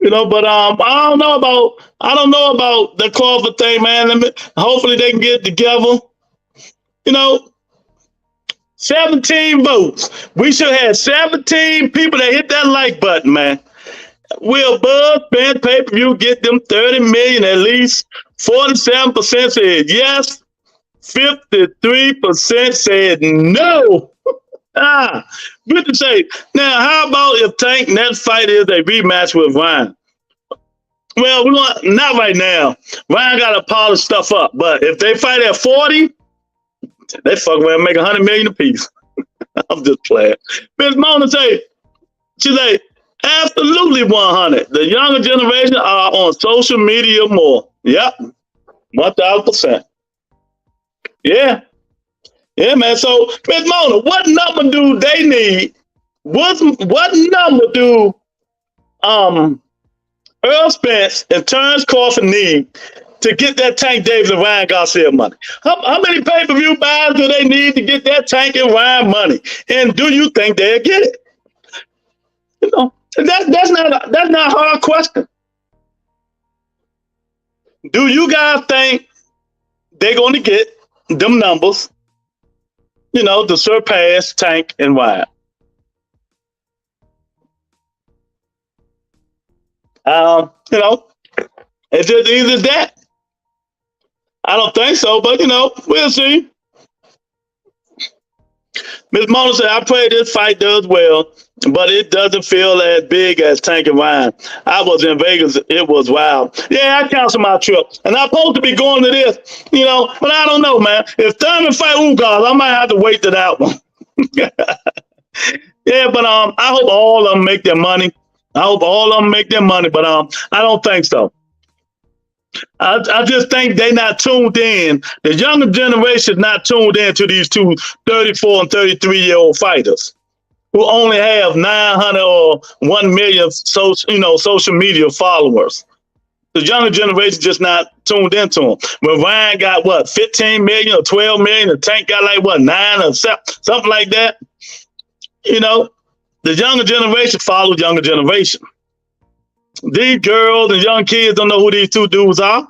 You know, but I don't know about the Crawford thing, man. Hopefully they can get it together. You know, 17 votes. We should have 17 people that hit that like button, man. Will Bud Spence pay-per-view get them 30 million at least? 47% said yes. 53% said no. Good to say. Now, how about if Tank next fight is a rematch with Ryan? Well, we want not right now. Ryan got to polish stuff up, but if they fight at 40, they fuck around and make 100 million apiece. I'm just playing. Miss Mona she say, absolutely 100. The younger generation are on social media more. Yep, 1,000%. Yeah. Yeah, man. So, Miss Mona, what number do they need? What number do Earl Spence and Terrence Crawford need to get that Tank Davis and Ryan Garcia money? How many pay-per-view buys do they need to get that Tank and Ryan money? And do you think they'll get it? You know, that's not a hard question. Do you guys think they're going to get them numbers, you know, to surpass Tank and Ryan? You know, it's just either that. I don't think so, but you know, we'll see. Ms. Mona said, I pray this fight does well, but it doesn't feel as big as Tank and Ryan. I was in Vegas. It was wild. Yeah, I canceled my trip. And I'm supposed to be going to this, you know, but I don't know, man. If Thurman fight Ugas, I might have to wait to that one. Yeah, but I hope all of them make their money. I hope all of them make their money, but I don't think so. I just think they not tuned in. The younger generation not tuned in to these two 34 and 33-year-old fighters who only have 900 or 1 million social media followers. The younger generation just not tuned into them. When Ryan got what, 15 million or 12 million, the Tank got like what, 9 or 7, something like that. You know, the younger generation follows younger generation. These girls and young kids don't know who these two dudes are.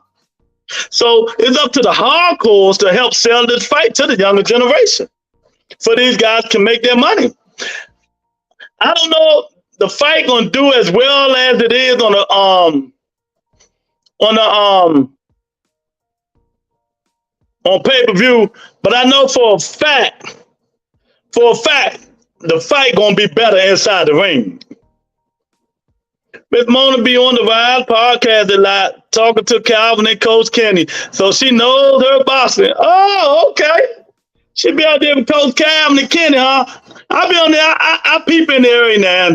So it's up to the hardcores to help sell this fight to the younger generation so these guys can make their money. I don't know if the fight gonna do as well as it is on pay-per-view, but I know for a fact, the fight gonna be better inside the ring. Miss Mona be on the Rise podcast a lot, talking to Calvin and Coach Kenny. So she knows her boxing. Oh, okay. She be out there with Coach Calvin and Kenny, huh? I be on there. I peep in there every now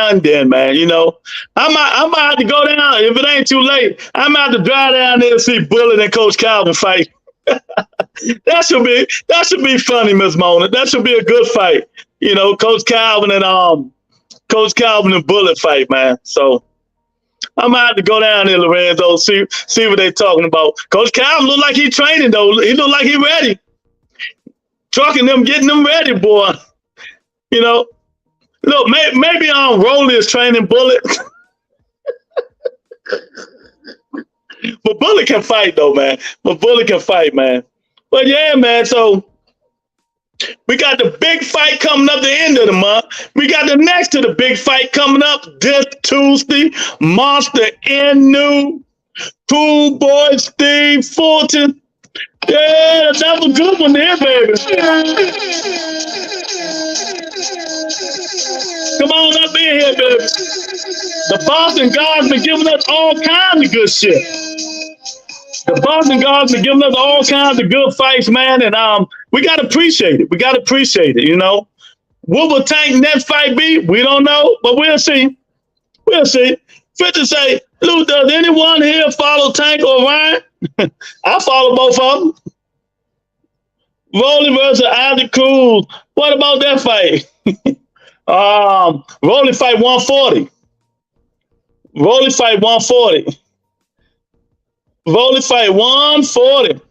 and then. Man. You know, I might have to go down if it ain't too late. I might have to drive down there and see Bullet and Coach Calvin fight. That should be funny, Miss Mona. That should be a good fight. You know, Coach Calvin and Bullet fight, man. So I might have to go down there, Lorenzo, see what they talking about. Coach Calvin look like he training though. He look like he ready. Trucking them, getting them ready, boy. You know, look, maybe Rolly is training Bullet. But Bullet can fight though, man. But yeah, man, so we got the big fight coming up the end of the month. We got the next to the big fight coming up this Tuesday. Monster Inu Cool boy Steve Fulton. Yeah, that was a good one there, baby. Come on up in here, baby. The Boston Guards been giving us all kinds of good shit. The Boston Guards been giving us all kinds of good fights, man, and we gotta appreciate it. We gotta appreciate it, you know. What will Tank next fight be? We don't know, but we'll see. We'll see. 50 say, Lou, does anyone here follow Tank or Ryan? I follow both of them. Rolly versus Isaac Cruz. What about that fight? Rolly fight 140. Rolly fight 140. Rolly fight 140.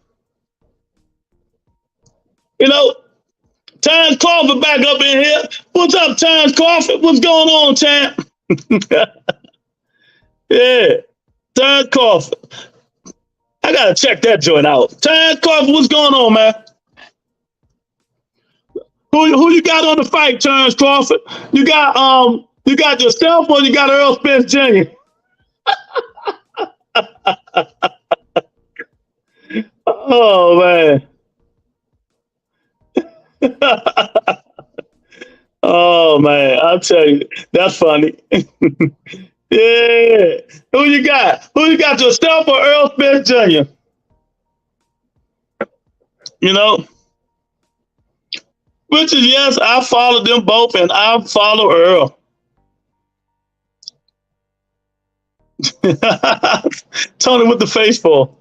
You know, Terrence Crawford back up in here. What's up, Terrence Crawford? What's going on, champ? Yeah, Terrence Crawford. I gotta check that joint out. Terrence Crawford, what's going on, man? Who you got on the fight, Terrence Crawford? You got yourself or you got Earl Spence Jr.? Oh man. Oh man, I'll tell you, that's funny. Yeah. Who you got? Who you got, yourself or Earl Spence Jr.? You know? Which is, yes, I follow them both and I follow Earl. Tony with the face for.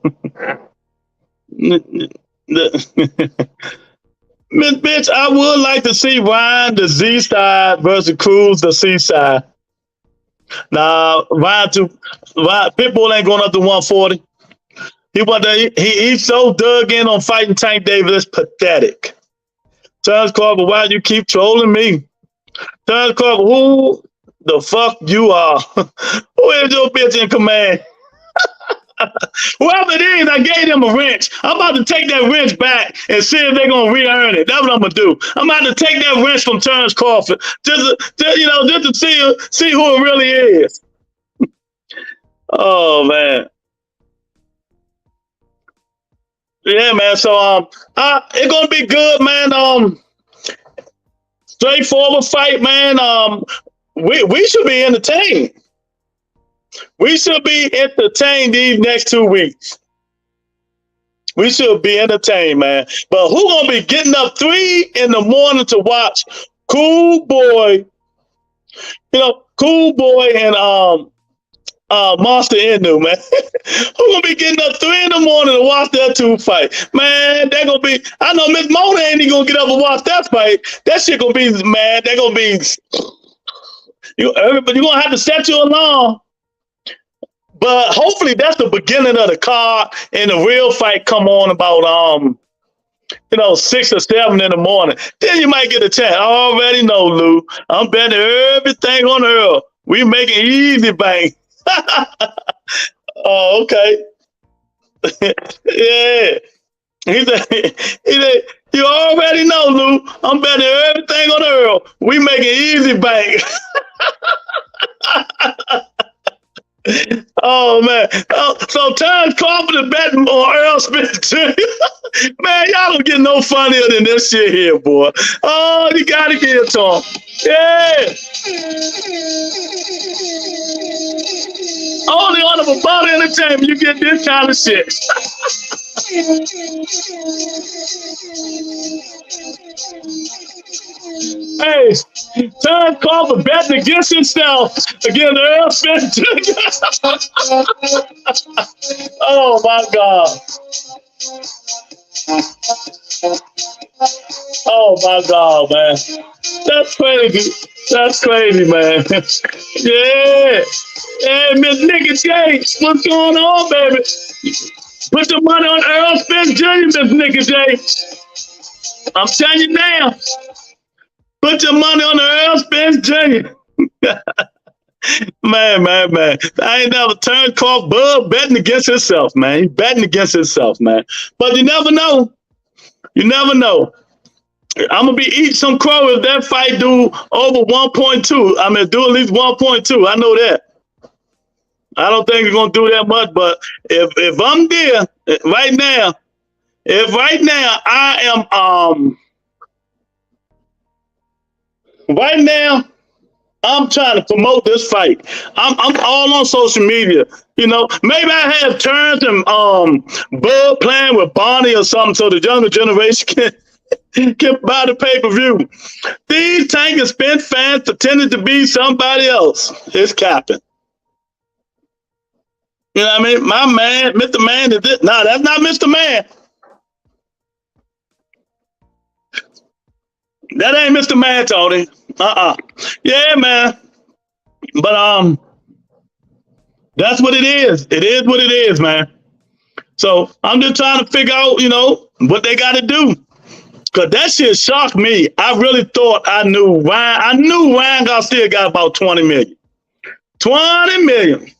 Bitch, I would like to see Ryan the Z side versus Cruz the C side. Nah, Pitbull ain't going up to 140. He's so dug in on fighting Tank Davis, it's pathetic. Terrence Crawford, why you keep trolling me? Terrence Crawford, who the fuck you are? Who is your bitch in command? Whoever it is, I gave them a wrench. I'm about to take that wrench back and see if they're gonna re-earn it. That's what I'm gonna do. I'm about to take that wrench from Terrence Crawford just to see who it really is. Oh man. Yeah, man. So it's gonna be good, man. Straightforward fight, man. We should be entertained. We should be entertained these next 2 weeks. We should be entertained, man. But who gonna be getting up 3 in the morning to watch Cool Boy? You know, Cool Boy and Monster Inu, man. Who gonna be getting up 3 in the morning to watch that 2 fight? Man, they're gonna be. I know Miss Mona ain't even gonna get up and watch that fight. That shit gonna be, man. They're gonna be. You're gonna have to set your alarm. But hopefully that's the beginning of the card and the real fight come on about 6 or 7 in the morning. Then you might get a chance. I already know, Lou. I'm betting everything on Earl. We making easy bang. Oh, okay. Yeah. He said, you already know, Lou. I'm betting everything on Earl. We making easy bang. Oh man! So Terrence Crawford is betting on Earl Spence Jr. Man, y'all don't get no funnier than this shit here, boy. Oh, you gotta get it to him. Yeah. Only on the About Entertainment you get this kind of shit. Hey, Terrence Crawford betting against himself against Earl Spence Jr. Oh my God. Oh my God, man. That's crazy. That's crazy, man. Yeah. Hey, Miss Nikki J, what's going on, baby? Put your money on Earl Spence Jr., Miss Nikki J. I'm telling you now. Put your money on Earl Spence Jr. Man. I ain't never turned called Bud betting against himself, man. He's betting against himself, man. But you never know. You never know. I'm going to be eating some crow if that fight do over 1.2. I mean, do at least 1.2. I know that. I don't think it's gonna do that much. But if I'm there right now, if right now I am right now I'm trying to promote this fight. I'm all on social media. You know, maybe I have Terrence and Bud playing with Bonnie or something, so the younger generation can buy the pay-per-view. These Tank and Spence fans pretending to be somebody else. It's capping. You know what I mean? My man, Mr. Man is this. No, that's not Mr. Man. That ain't Mr. Man, Tony. Yeah, man. But that's what it is. It is what it is, man. So I'm just trying to figure out, you know, what they got to do. Cause that shit shocked me. I really thought I knew Ryan. I knew Ryan Garcia got about 20 million. 20 million.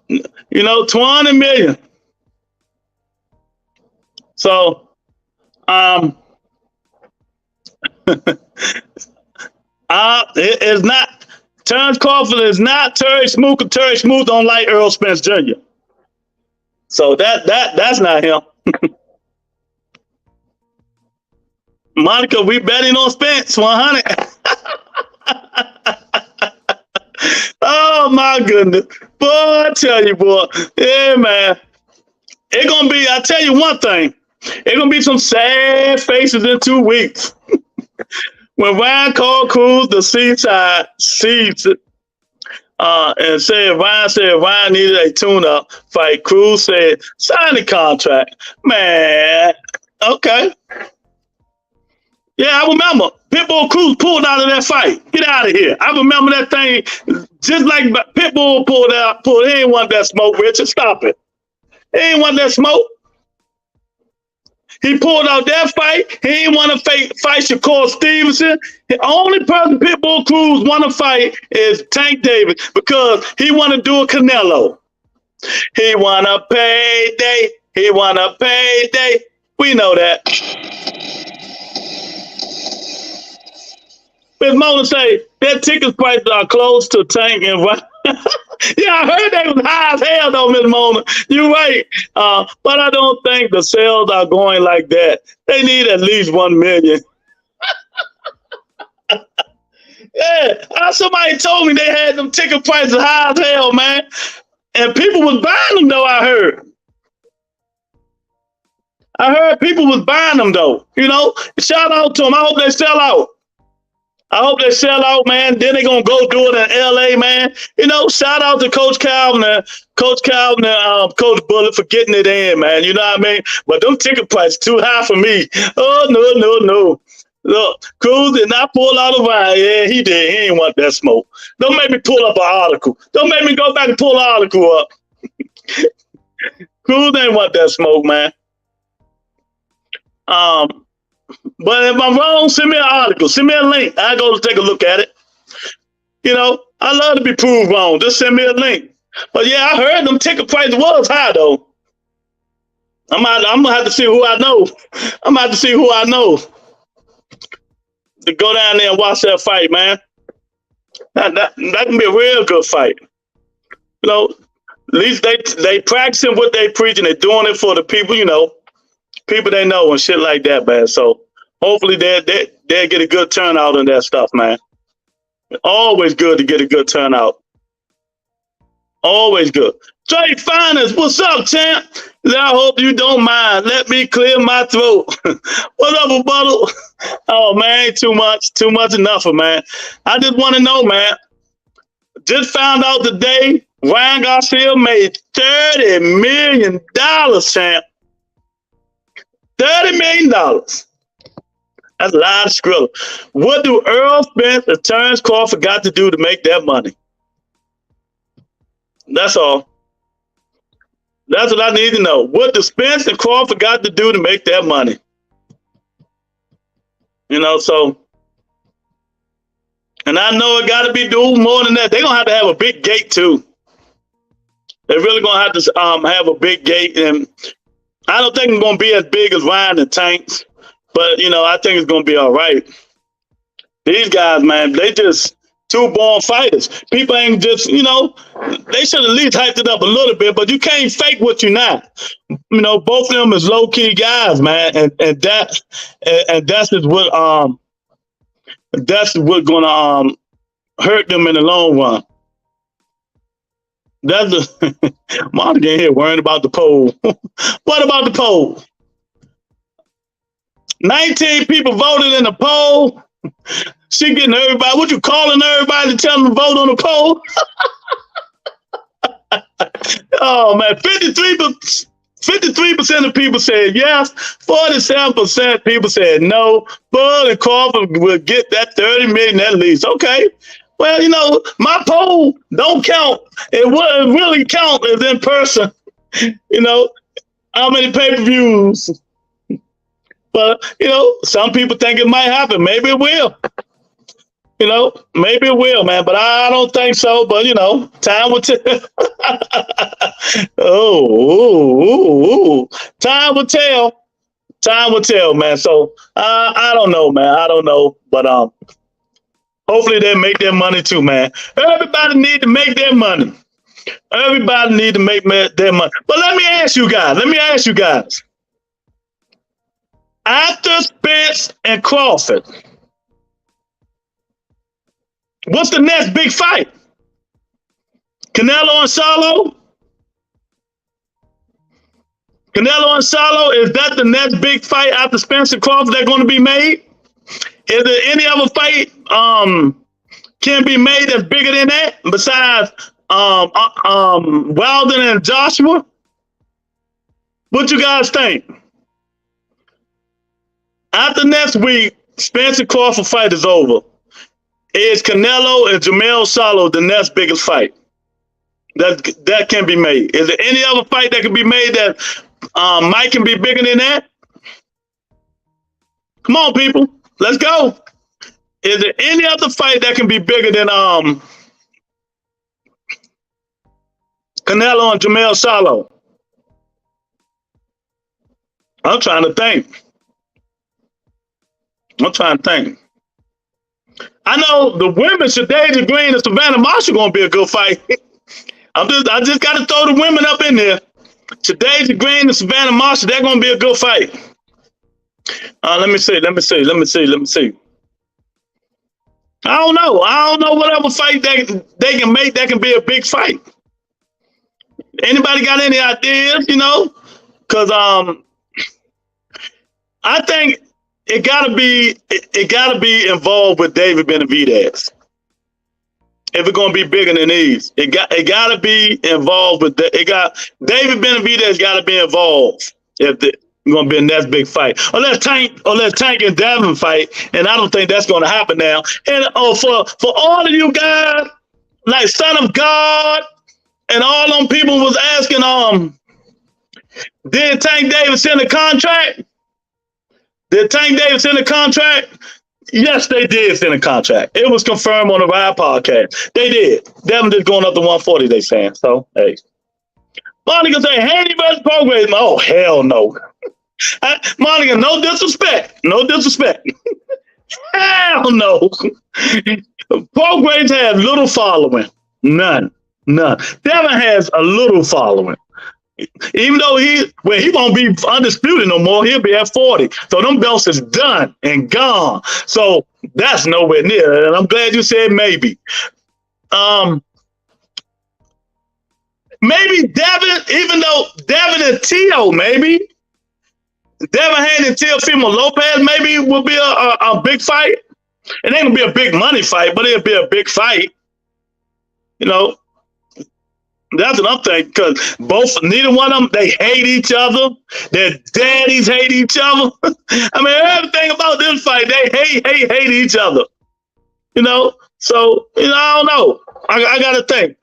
You know, 20 million. So, it is not. Terrence Crawford is not Terry Smoot, and Terry Smoot don't like Earl Spence Jr. So that's not him. Monica, we betting on Spence 100. Oh my goodness, boy! I tell you, boy, yeah, man. It's gonna be. I tell you one thing. It's gonna be some sad faces in 2 weeks. When Ryan called Cruz the seaside seats, and Ryan said Ryan needed a tune-up fight. Cruz said, sign the contract. Man, okay. Yeah, I remember. Pitbull Cruz pulled out of that fight. Get out of here. I remember that thing just like Pitbull pulled out. He ain't want that smoke, Richard. Stop it. He ain't want that smoke. He pulled out that fight. He didn't want to fight Shakur Stevenson. The only person Pitbull Cruz want to fight is Tank Davis because he want to do a Canelo. He want a payday. He want a payday. We know that. Ms. Mona say that ticket prices are close to Tank and Ryan. Yeah, I heard they was high as hell though, Ms. Mona. You're right. But I don't think the sales are going like that. They need at least 1 million. Yeah, somebody told me they had them ticket prices high as hell, man. And people was buying them though, I heard. I heard people was buying them though. You know, shout out to them. I hope they sell out. I hope they sell out, man. Then they're going to go do it in L.A., man. You know, shout out to Coach Calvin and Coach Bullitt for getting it in, man. You know what I mean? But them ticket prices too high for me. Oh, no. Look, Cruz did not pull out a Ryan. Yeah, he did. He didn't want that smoke. Don't make me pull up an article. Don't make me go back and pull an article up. Cruz didn't want that smoke, man. But if I'm wrong, send me an article. Send me a link. I go to take a look at it. You know, I love to be proved wrong. Just send me a link. But yeah, I heard them ticket prices was high though. I'm gonna have to see who I know. I'm gonna have to see who I know to go down there and watch that fight, man. That can be a real good fight. You know, at least they practicing what they preaching. They're doing it for the people, you know, people they know and shit like that, man. So hopefully they'll get a good turnout on that stuff, man. Always good to get a good turnout. Always good. Trey Finest, what's up, champ? I hope you don't mind. Let me clear my throat. What up, Bubble? Oh, man, too much enough, man. I just want to know, man. Just found out today, Ryan Garcia made $30 million, champ. $30 million. That's a lot of skrilla. What do Earl Spence and Terrence Crawford got to do to make that money? That's all. That's what I need to know. What do Spence and Crawford got to do to make that money? You know, so, and I know it got to be doing more than that. They're going to have a big gate too. They're really going to have to have a big gate. And I don't think it's going to be as big as Ryan and Tanks. But, you know, I think it's going to be all right. These guys, man, they just Two born fighters. People ain't just, they should at least hyped it up a little bit, but you can't fake what you're not. Both of them is low key guys, man, and that's what gonna hurt them in the long run. That's Monica in here worrying about the poll. What about the poll? 19 people voted in the poll. She getting everybody. What you calling everybody to tell them to vote on the poll? Oh man, 53% of people said yes. 47% people said no. Bud and Crawford will get that 30 million at least. Okay. Well, my poll don't count. It what really count is in person. How many pay-per-views. But, some people think it might happen. Maybe it will. Maybe it will, man. But I don't think so. But, time will tell. Time will tell. Time will tell, man. So, I don't know, man. I don't know. But hopefully they make their money too, man. Everybody need to make their money. Everybody need to make their money. But let me ask you guys. After Spence and Crawford, what's the next big fight? Canelo and Salo? Canelo and Salo, is that the next big fight after Spence and Crawford that's going to be made? Is there any other fight can be made that's bigger than that besides Wilder and Joshua? What you guys think? After next week, Spence and Crawford fight is over. Is Canelo and Jamel Salo the next biggest fight that can be made? Is there any other fight that can be made that might can be bigger than that? Come on, people, let's go. Is there any other fight that can be bigger than Canelo and Jamel Salo? I'm trying to think. I know the women, Shadasia Green and Savannah Marshall, going to be a good fight. I just got to throw the women up in there. Shadasia Green and Savannah Marshall, they're going to be a good fight. Let me see. I don't know. Whatever fight they can make that can be a big fight. Anybody got any ideas? Because I think it gotta be involved with David Benavidez. If it's gonna be bigger than these, it gotta be involved with David Benavidez gotta be involved if it's gonna be a next big fight. Unless Tank and Devin fight, and I don't think that's gonna happen now. And for all of you guys, like Son of God, and all them people was asking, did Tank Davis send a contract? Did Tank Davis send a contract? Yes, they did send a contract. It was confirmed on the Ride podcast. They did. Devin just going up to 140, they saying. So, hey. Monica say, Haney versus Prograis. Oh, hell no. Monica, no disrespect. No disrespect. Hell no. Prograis has little following. None. Devin has a little following. Even though he won't be undisputed no more, he'll be at 40. So them belts is done and gone. So that's nowhere near. And I'm glad you said maybe. Maybe Devin, even though Devin and Tio, maybe Devin Haney and Teofimo Lopez maybe will be a big fight. It ain't gonna be a big money fight, but it'll be a big fight. That's what I'm thinking, because neither one of them, they hate each other. Their daddies hate each other. I mean, everything about this fight, they hate each other. So, I don't know. I got to think.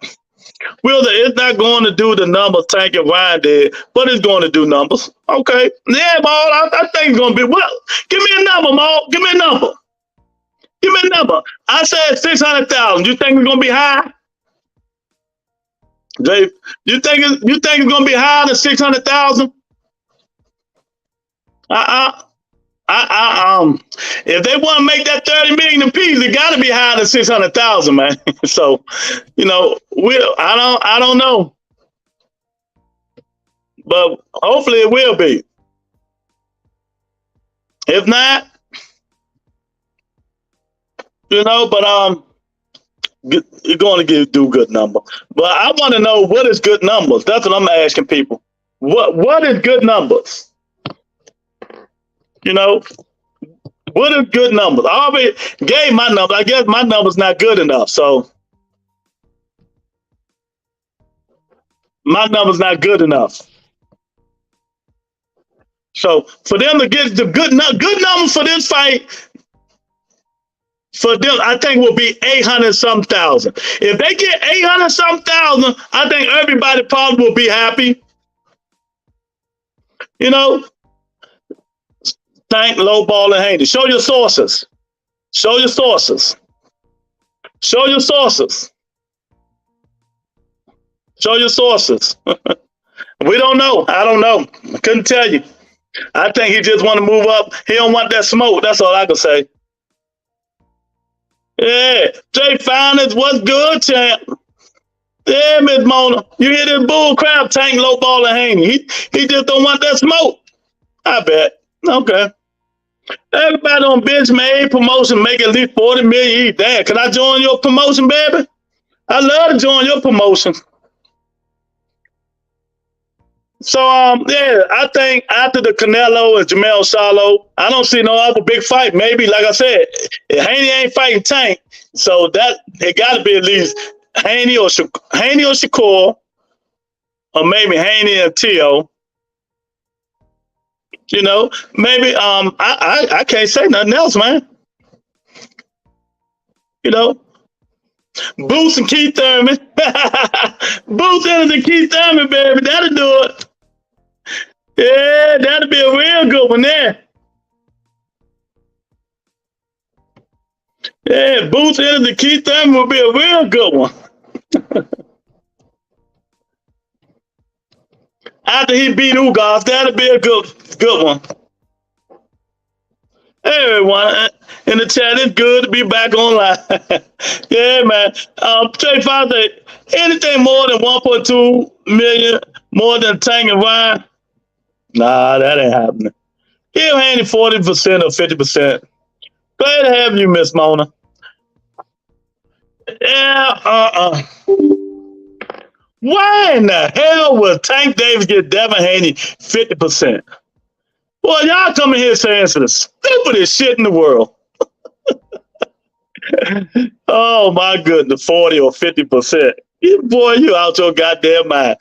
Wilder is not going to do the numbers Tank and Ryan did, but it's going to do numbers. Okay. Yeah, Maul, I think it's going to be, well, give me a number, Maul. Give me a number. I said 600,000. You think it's going to be high? Dave, you think it's gonna be higher than 600,000? I if they want to make that 30 million apiece, it got to be higher than 600,000, man. So, you know, I don't know, but hopefully it will be. If not, you know, but you're going to do good number. But I want to know, what is good numbers? That's what I'm asking people. What is good numbers? You know, what is good numbers? I already gave my number. I guess my number's not good enough. So my number's not good enough. So for them to get the good numbers for this fight, for them, I think will be 800-some thousand. If they get 800-some thousand, I think everybody probably will be happy. You know, Tank, lowball, and Haney. Show your sources. Show your sources. Show your sources. Show your sources. We don't know. I don't know. I couldn't tell you. I think he just want to move up. He don't want that smoke. That's all I can say. Yeah, Jay Founders, what's good, champ? Yeah, Miss Mona, you hear this bull crap? Tank, lowball, and Haney. He just don't want that smoke. I bet. Okay. Everybody on bench made promotion make at least 40 million each. Damn, can I join your promotion, baby? I love to join your promotion. So, yeah, I think after the Canelo and Jamel Charlo, I don't see no other big fight. Maybe, like I said, Haney ain't fighting Tank, so that it got to be at least Haney or Shakur, or maybe Haney and Tio. You know, maybe I can't say nothing else, man. You know, Boots and Keith Thurman, Boots and Keith Thurman, baby, that'll do it. Yeah, that'll be a real good one there. Yeah, Boots and Keith Thurman will be a real good one. After he beat Ugas, that'll be a good one. Hey, everyone in the chat, it's good to be back online. Yeah, man. Trey Foster, anything more than 1.2 million, more than Tank and Ryan? Nah, that ain't happening. He'll hand you 40% or 50%. Glad to have you, Miss Mona. Yeah, Why in the hell would Tank Davis get Devin Haney 50%? Boy, y'all coming here saying some of the stupidest shit in the world. Oh my goodness, 40 or 50%. Boy, you out your goddamn mind.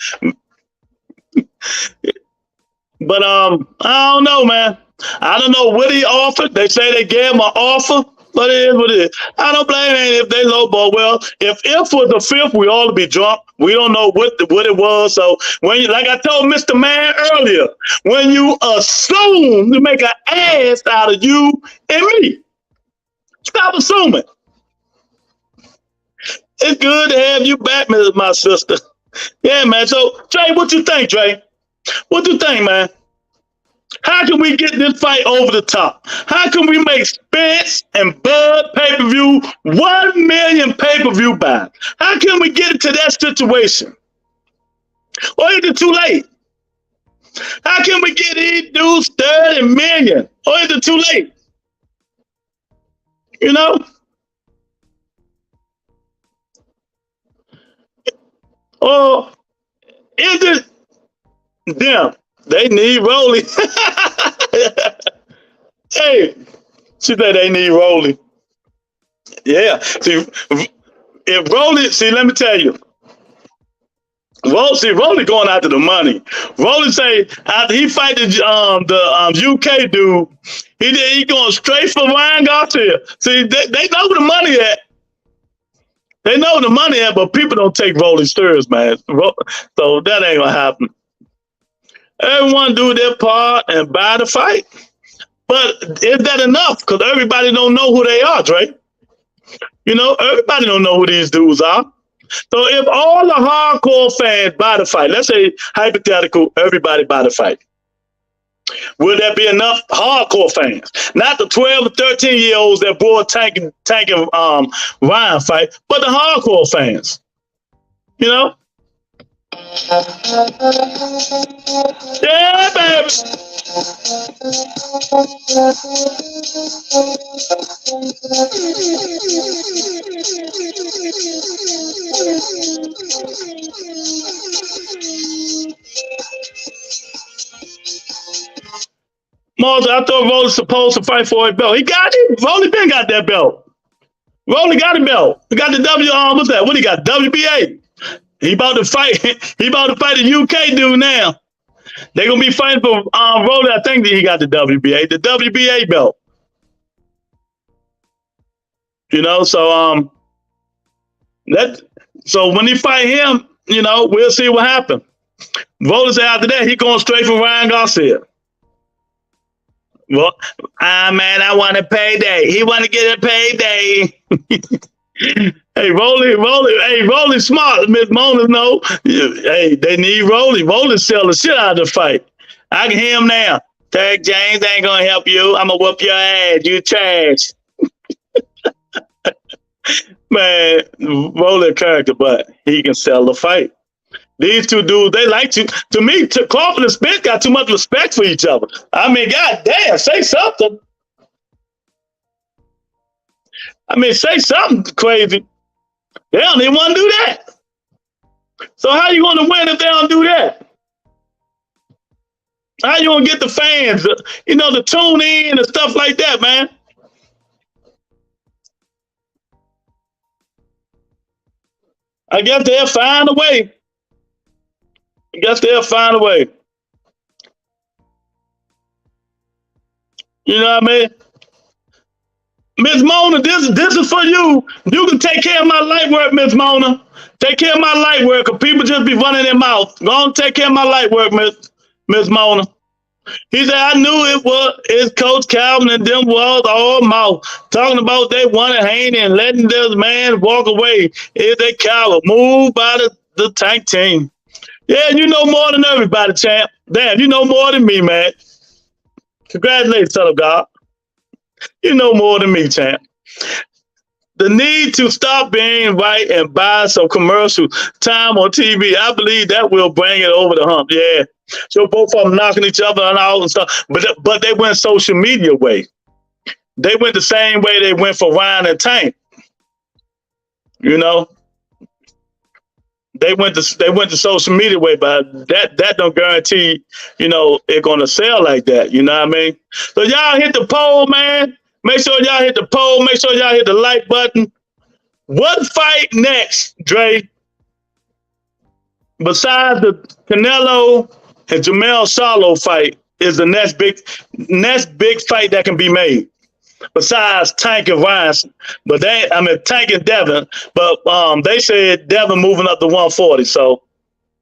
But I don't know, man. I don't know what he offered. They say they gave him an offer, but it is what it is. I don't blame him if they lowball. Well, if was the fifth, we ought to be drunk. We don't know what it was. So when you, like I told Mr. Man earlier, when you assume to make an ass out of you and me, stop assuming. It's good to have you back, my sister. Yeah, man. So, Trey, what you think, Trey? What you think, man? How can we get this fight over the top? How can we make Spence and Bud pay-per-view 1 million pay-per-view buys? How can we get it to that situation? Or is it too late? How can we get these dudes 30 million? Or is it too late? You know? Or is it them? They need Rolly. Hey, she said they need Rolly. Yeah. See, if Rolly, let me tell you. Rolly going after the money. Rolly say after he fight the UK dude, he going straight for Ryan Garcia. See, they know where the money at. They know the money at, but people don't take Rolly stirs, man. So that ain't gonna happen. Everyone do their part and buy the fight. But is that enough? Because everybody don't know who they are, Dre. You know, everybody don't know who these dudes are. So if all the hardcore fans buy the fight, let's say hypothetical, everybody buy the fight. Will there be enough hardcore fans? Not the 12 or 13-year-olds that brought tanking Ryan fight, but the hardcore fans. You know? Yeah, baby. Moses, I thought Rolly's supposed to fight for a belt. He got it. Rolly been got that belt. Rolly got a belt. He got the what's that? What he got? WBA. He about to fight. He about to fight the UK dude now. They're gonna be fighting for Rolly. I think that he got the WBA belt. You know, so so when he fight him, you know, we'll see what happens. Rolly said after that he going straight for Ryan Garcia. Well, man, I want a payday. He want to get a payday. Hey, Rolly smart. Miss Mona know. Hey, they need Rolly. Rolly sell the shit out of the fight. I can hear him now. Tag James ain't gonna help you. I'm gonna whoop your ass. You trash. Man, Rolly a character, but he can sell the fight. These two dudes, they like to me, Crawford and Spence got too much respect for each other. I mean, god damn, say something. I mean, say something crazy. They don't even want to do that. So how you going to win if they don't do that? How you going to get the fans, you know, to tune in and stuff like that, man? I guess they'll find a way. You know what I mean? Miss Mona, this is for you. You can take care of my light work, Miss Mona. Take care of my light work, because people just be running their mouth. Go on, take care of my light work, Miss Mona. He said, I knew it's Coach Calvin and them was all mouth. Talking about they wanted Haney and letting this man walk away. Is a coward. Moved by the tank team. Yeah, you know more than everybody, champ. Damn, you know more than me, man. Congratulations, son of God. You know more than me, champ. The need to stop being right and buy some commercial time on TV, I believe that will bring it over the hump. Yeah. So both of them knocking each other out and stuff. But they went social media way. They went the same way they went for Ryan and Tank. You know? They went to social media way, but that don't guarantee, you know, it's gonna sell like that. You know what I mean? So y'all hit the poll, man. Make sure y'all hit the poll. Make sure y'all hit the like button. What fight next, Dre? Besides the Canelo and Jamel Charlo fight, is the next big fight that can be made. Besides Tank and Ryan, but Tank and Devin, but they said Devin moving up to 140. So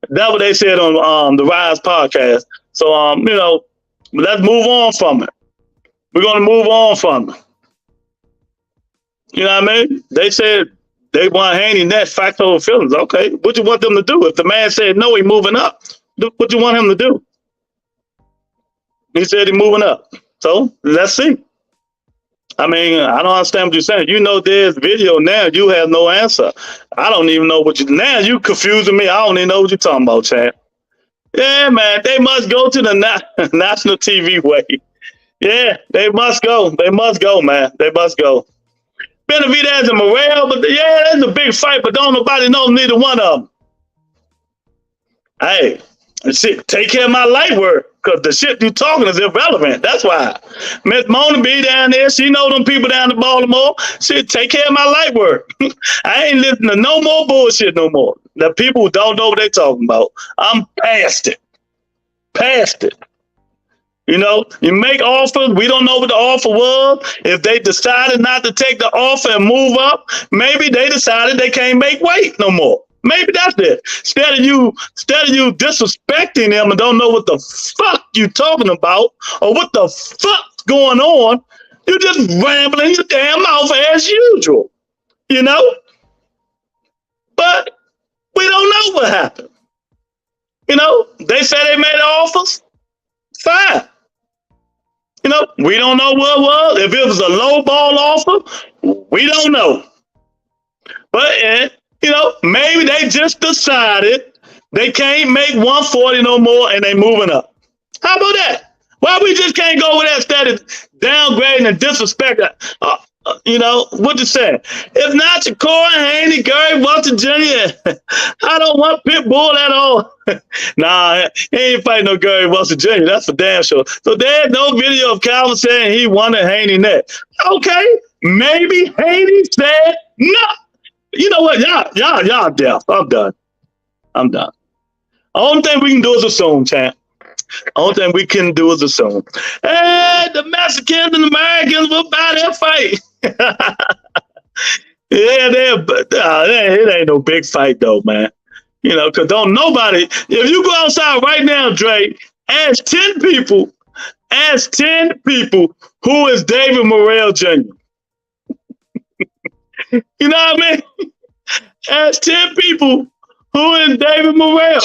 that's what they said on the Rise podcast. So you know, let's move on from it. We're gonna move on from it. You know what I mean? They said they want Haney next, facto feelings. Okay, what you want them to do? If the man said no, he moving up. What you want him to do? He said he moving up. So let's see. I mean, I don't understand what you're saying. You know, there's video now. You have no answer. I don't even know now you confusing me. I don't even know what you're talking about, Chad. Yeah, man, they must go to the national TV way. Yeah, they must go. They must go, man. They must go. Benavidez and Morel, but yeah, that's a big fight, but don't nobody know neither one of them. Hey, shit, take care of my light work. Because the shit you talking is irrelevant. That's why. Miss Mona be down there. She know them people down in Baltimore. Shit, take care of my light work. I ain't listening to no more bullshit no more. The people who don't know what they talking about. I'm past it. Past it. You know, you make offers. We don't know what the offer was. If they decided not to take the offer and move up, maybe they decided they can't make weight no more. Maybe that's it. Instead of you disrespecting them and don't know what the fuck you talking about or what the fuck's going on, you just rambling your damn mouth as usual. You know? But we don't know what happened. You know, they said they made offers. Fine. You know, we don't know what it was. If it was a low ball offer, we don't know. But, you know, maybe they just decided they can't make 140 no more and they moving up. How about that? Why we just can't go with that status downgrading and disrespect? You know, what you say? If not Shakur Haney, Gary Wilson Jr., I don't want Pitbull at all. Nah, he ain't fighting no Gary Wilson Jr., that's for damn sure. So there's no video of Calvin saying he wanted Haney next. Okay, maybe Haney said no. You know what? Y'all deaf. I'm done. Only thing we can do is assume, champ. Only thing we can do is assume. Hey, the Mexicans and Americans will buy their fight. Yeah, it ain't no big fight though, man. You know, because don't nobody, if you go outside right now, Dre, ask 10 people who is David Morrell Jr. You know what I mean? Ask 10 people who is David Morrell.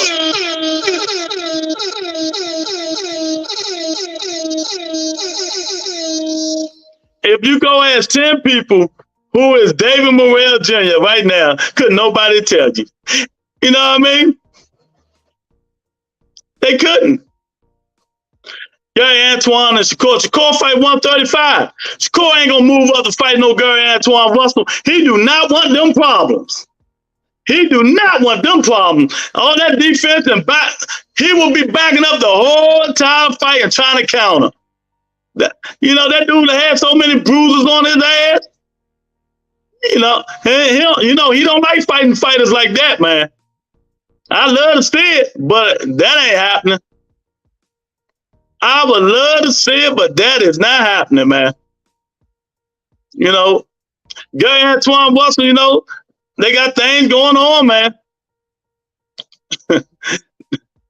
If you go ask 10 people who is David Morrell Jr. right now, could nobody tell you. You know what I mean? They couldn't. Gary Antoine and Shakur. Shakur fight 135. Shakur ain't gonna move up to fight no Gary Antoine Russell. He do not want them problems. He do not want them problems. All that defense and back, he will be backing up the whole entire fight and trying to counter. You know, that dude that had so many bruises on his ass. You know, he don't like fighting fighters like that, man. I love to see it, but that ain't happening. I would love to see it, but that is not happening, man. You know, Gary Antoine Russell, you know, they got things going on, man.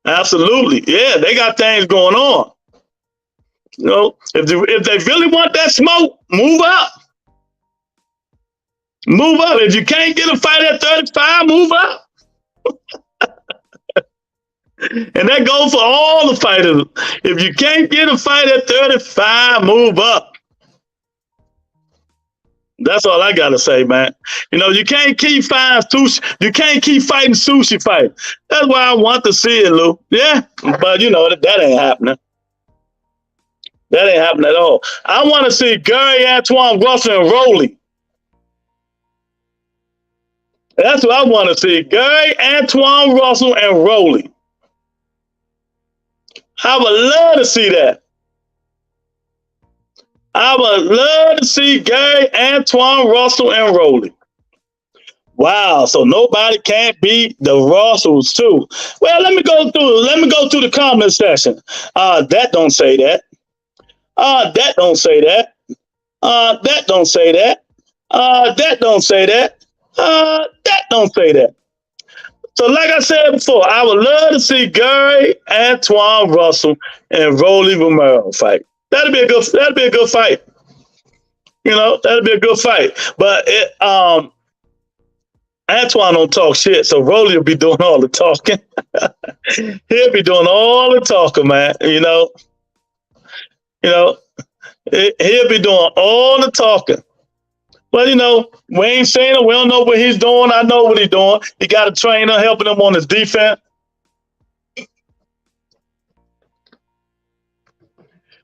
Absolutely. Yeah, they got things going on. You know, if they really want that smoke, move up. Move up. If you can't get a fight at 35, move up. And that goes for all the fighters. If you can't get a fight at 35, move up. That's all I gotta say, man. You know, you can't keep fighting sushi. You can't keep fighting sushi fights. That's why I want to see it, Lou. Yeah, but you know that ain't happening. That ain't happening at all. I want to see Gary Antoine Russell and Rolly. That's what I want to see. Gary Antoine Russell and Rolly. I would love to see that. I would love to see Gary Antoine Russell and Rolly. Wow, so nobody can't beat the Russells too. Well, let me go through the comment section. That don't say that. That don't say that. That don't say that. That don't say that. That don't say that. So like I said before, I would love to see Gary Antoine Russell and Rolly Romero fight. That'd be a good fight. You know, that'd be a good fight. But Antoine don't talk shit, so Rolly will be doing all the talking. He'll be doing all the talking, man. You know, he'll be doing all the talking. Well, you know, we ain't seen him. We don't know what he's doing. I know what he's doing. He got a trainer helping him on his defense.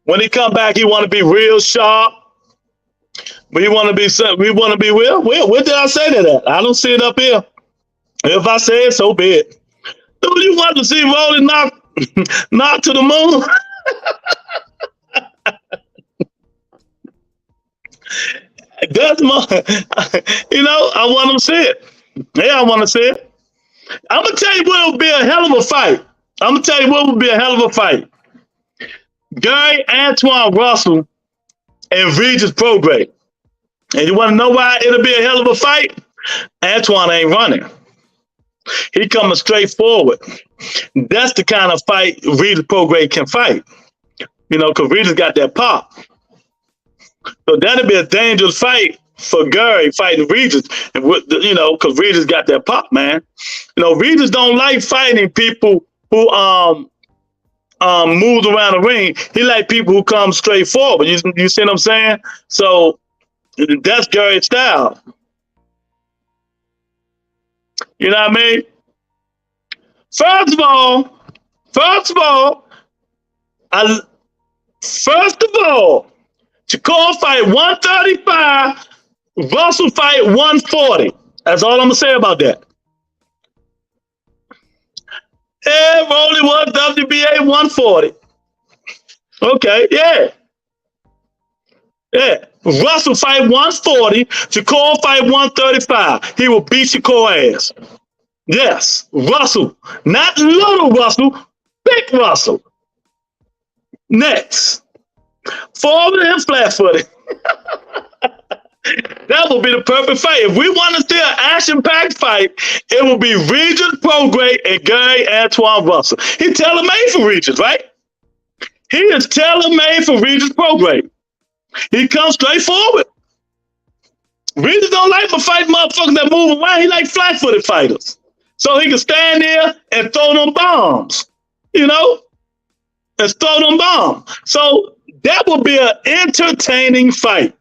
When he come back, he want to be real sharp. We want to be real. What did I say to that? I don't see it up here. If I say it, so be it. Do you want to see Rolly knock to the moon? That's you know, I want to see it. Yeah, I want to see it. I'm going to tell you what would be a hell of a fight. I'm going to tell you what would be a hell of a fight. Gary Antoine Russell and Regis Prograis. And you want to know why it'll be a hell of a fight? Antoine ain't running. He coming straight forward. That's the kind of fight Regis Prograis can fight. You know, because Regis got that pop. So that'd be a dangerous fight for Gary fighting Regis, and you know, because Regis got that pop, man. You know, Regis don't like fighting people who moves around the ring. He like people who come straight forward. You see what I'm saying? So that's Gary's style. You know what I mean? First of all, Shakur fight 135, Russell fight 140. That's all I'm gonna say about that. Yeah, Rolly was WBA 140. Okay, yeah. Yeah. Russell fight 140, Shakur fight 135. He will beat Shakur ass. Yes, Russell. Not little Russell, big Russell. Next. Forward and flat-footed. That will be the perfect fight. If we want to see an action-packed fight, it will be Regis Prograis and Gary Antoine Russell. He's tailor-made for Regis, right? He is tailor-made for Regis Prograis. He comes straight forward. Regis don't like to fight motherfuckers that move around. He like flat-footed fighters. So he can stand there and throw them bombs, you know? And throw them bombs. So that will be an entertaining fight.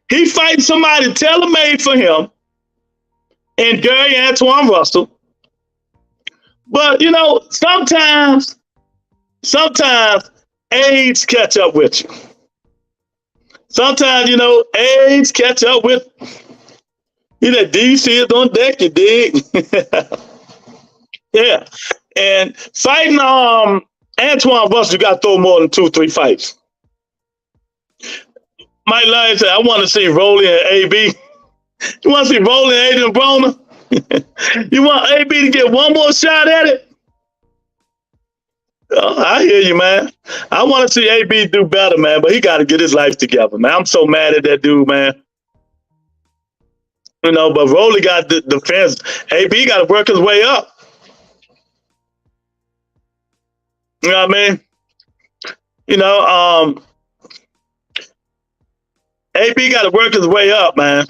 He fights somebody tailor-made for him and Gary Antoine Russell. But, you know, sometimes age catch up with you. Sometimes, you know, age catch up with you. That DC is on deck, you dig? Yeah. And fighting Antoine Russell, you got to throw more than 2-3 fights. Mike Lyons said, I want to see Rolly and AB. You want to see Rolly and Adrian Broner? You want AB to get one more shot at it? Oh, I hear you, man. I want to see AB do better, man, but he got to get his life together, man. I'm so mad at that dude, man. You know, but Rolly got the defense. AB got to work his way up. You know what I mean? You know, AB got to work his way up, man.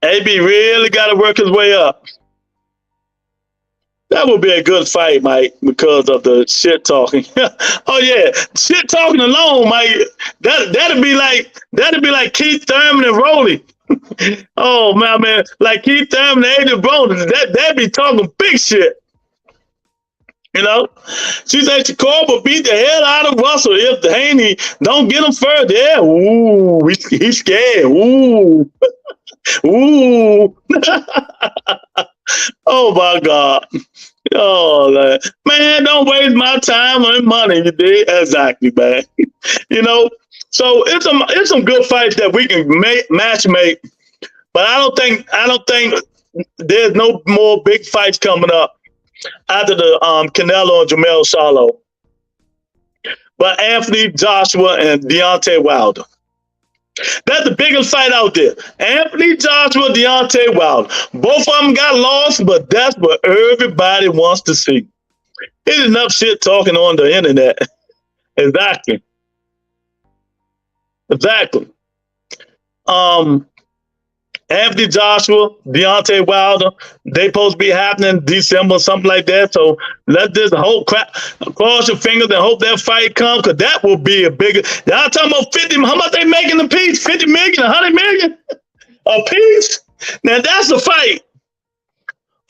AB really got to work his way up. That would be a good fight, Mike, because of the shit talking. Oh yeah, shit talking alone, Mike. That'd be like Keith Thurman and Rolly. Oh man, like Keith Thurman and Adrian Broner. That'd be talking big shit. You know, she said Shakur will beat the hell out of Russell if Haney don't get him further. Yeah, ooh, he's scared. Ooh, ooh. Oh my God. Oh man, don't waste my time and money. You did exactly, man. You know, so it's some good fights that we can match make, but I don't think there's no more big fights coming up after the Canelo and Jermell Charlo. But Anthony Joshua and Deontay Wilder. That's the biggest fight out there. Anthony Joshua, Deontay Wilder. Both of them got lost, but that's what everybody wants to see. There's enough shit talking on the internet. Exactly. Anthony Joshua, Deontay Wilder, they supposed to be happening December, something like that. So let this whole crap cross your fingers and hope that fight comes, because that will be a bigger. Y'all talking about 50? How much they making a piece? 50 million, 100 million a piece? Now that's a fight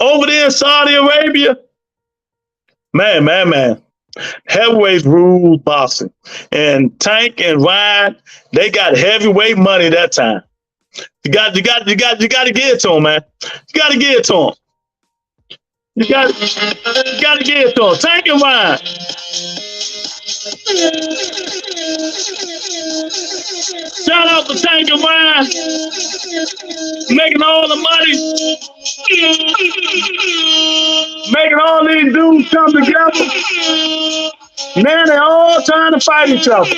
over there in Saudi Arabia. Man. Heavyweights rule boxing, and Tank and Ryan, they got heavyweight money that time. You got to give it to him, man. You got to give it to him. You got to give it to him. Tank and Ryan. Shout out to Tank and Ryan, making all the money, making all these dudes come together. Man, they all trying to fight each other.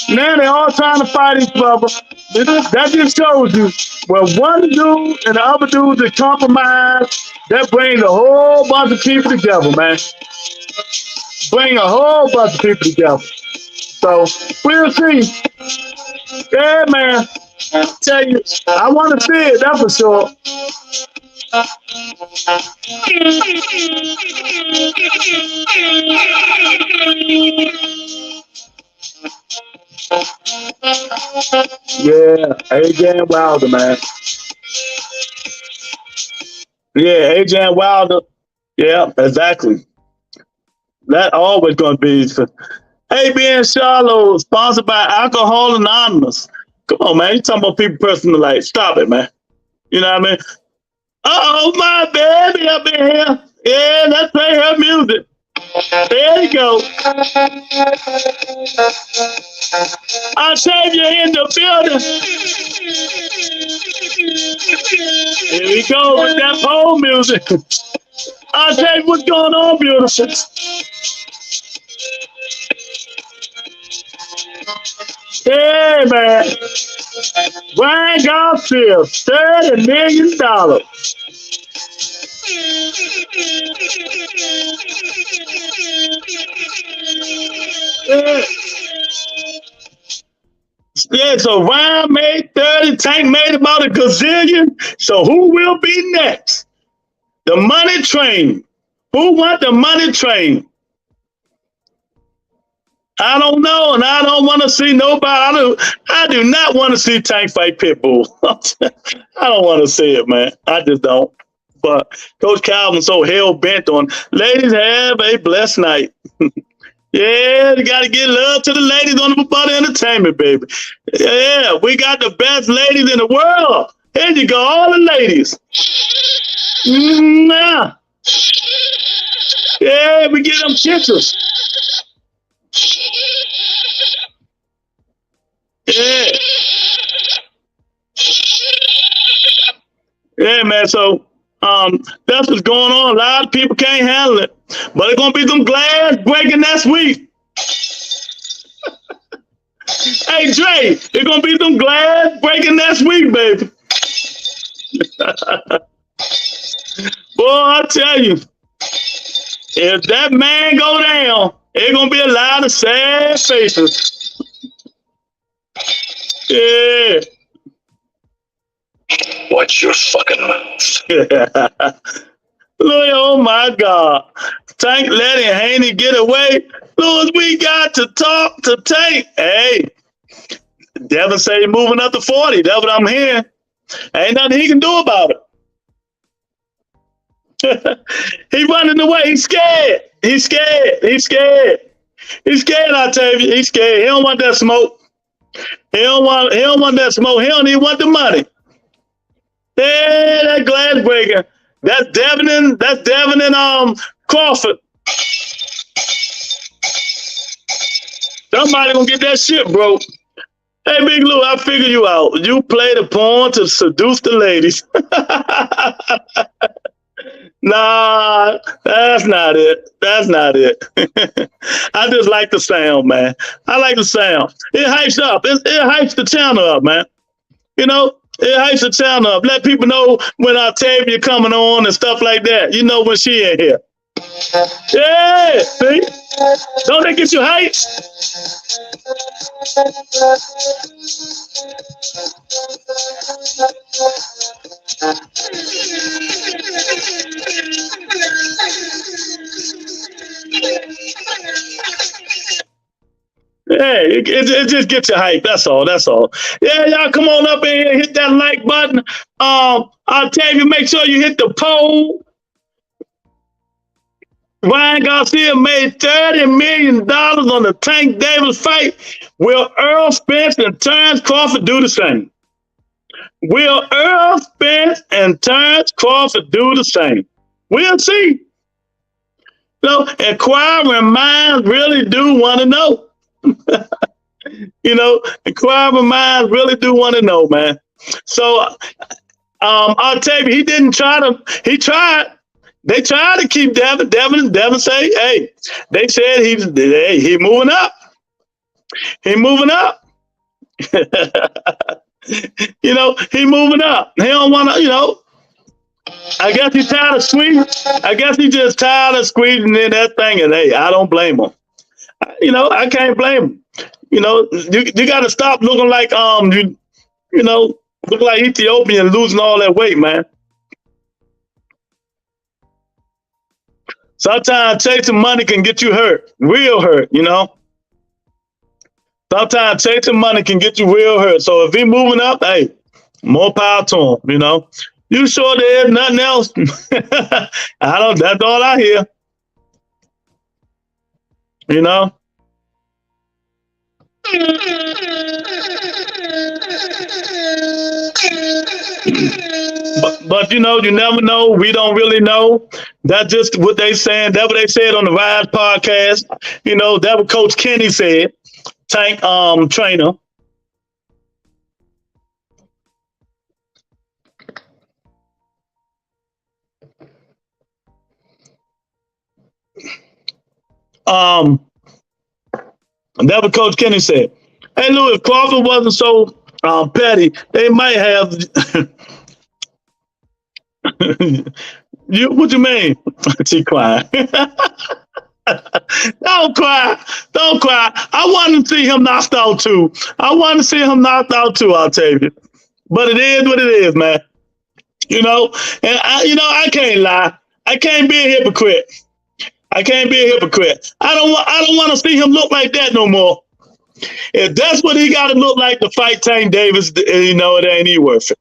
Now they're all trying to fight each other. That just shows you, well, one dude and the other dude that compromise, that brings a whole bunch of people together, man. Bring a whole bunch of people together. So we'll see. Yeah, man. I tell you, I want to see it, that's for sure. Yeah, AJ and Wilder, man. Yeah, AJ and Wilder. Yeah, exactly. That always gonna be. AB and Charlo, sponsored by Alcohol Anonymous. Come on, man. You talking about people personal life. Stop it, man. You know what I mean? Uh-oh, my baby up in here. Yeah, let's play her music. There you go. I'll save you in the building. Here we go with that pole music. I'll tell you what's going on, beautiful. Hey, man. Brian Garcia, $30 million. Yeah. Yeah, so Ryan made 30, Tank made about a gazillion. So who will be next? The money train. Who want the money train? I don't know, and I don't want to see nobody. I do not want to see Tank fight Pitbull. I don't want to see it, man. I just don't. But Coach Calvin's so hell bent on. Ladies, have a blessed night. Yeah, you got to give love to the ladies on the Butter Entertainment, baby. Yeah, we got the best ladies in the world. Here you go, all the ladies. Yeah, we get them kisses. Yeah. Yeah, man. So that's what's going on. A lot of people can't handle it. But it's gonna be some glass breaking next week. Hey Dre, it's gonna be some glass breaking next week, baby. Boy, I tell you, if that man go down, it's gonna be a lot of sad faces. Yeah. Watch your fucking mouth. Louis, oh my God. Tank letting Haney get away. Louis, we got to talk to Tank. Hey, Devin say he's moving up to 40. That's what I'm hearing. Ain't nothing he can do about it. He running away. He's scared. He's scared. He's scared. He's scared, I tell you. He's scared. He don't want that smoke. He don't want that smoke. He don't even want the money. Yeah, that glass breaker. That's Devin and Crawford. Somebody gonna get that shit, bro. Hey, Big Lou, I figured you out. You play the pawn to seduce the ladies. Nah, that's not it. That's not it. I just like the sound, man. I like the sound. It hypes up. It hypes the channel up, man. You know, it hypes the channel up. Let people know when Octavia coming on and stuff like that. You know when she in here. Yeah, see? Don't they get you hyped? Yeah, it just gets you hyped. That's all. That's all. Yeah, y'all come on up in here, hit that like button. I'll tell you, make sure you hit the poll. Ryan Garcia made $30 million on the Tank Davis fight. Will Earl Spence and Terrence Crawford do the same? Will Earl Spence and Terrence Crawford do the same? We'll see. So, inquiring minds really do want to know. You know, inquiring minds really do want to know, man. So, I'll tell you, he tried. They tried to keep Devin. Devin say, hey, they said he moving up. He moving up. You know, he moving up. He don't want to, you know. I guess he's tired of squeezing. I guess he just tired of squeezing in that thing. And hey, I don't blame him. You know, I can't blame him. You know, you got to stop looking like you know, look like Ethiopian losing all that weight, man. Sometimes chasing money can get you hurt, real hurt, you know. Sometimes chasing money can get you real hurt. So if he moving up, hey, more power to him, you know. You sure there is nothing else? That's all I hear. You know? But you know, you never know. We don't really know. That's just what they saying. That's what they said on the Rise podcast. You know, that's what Coach Kenny said. Tank trainer. That's what Coach Kenny said. Hey, Lou, if Crawford wasn't so petty, they might have. What you mean? She crying. Don't cry. Don't cry. I want to see him knocked out too. I'll tell you. But it is what it is, man. You know, and I can't lie. I can't be a hypocrite. I don't want to see him look like that no more. If that's what he got to look like to fight Tank Davis, you know, it ain't even worth it.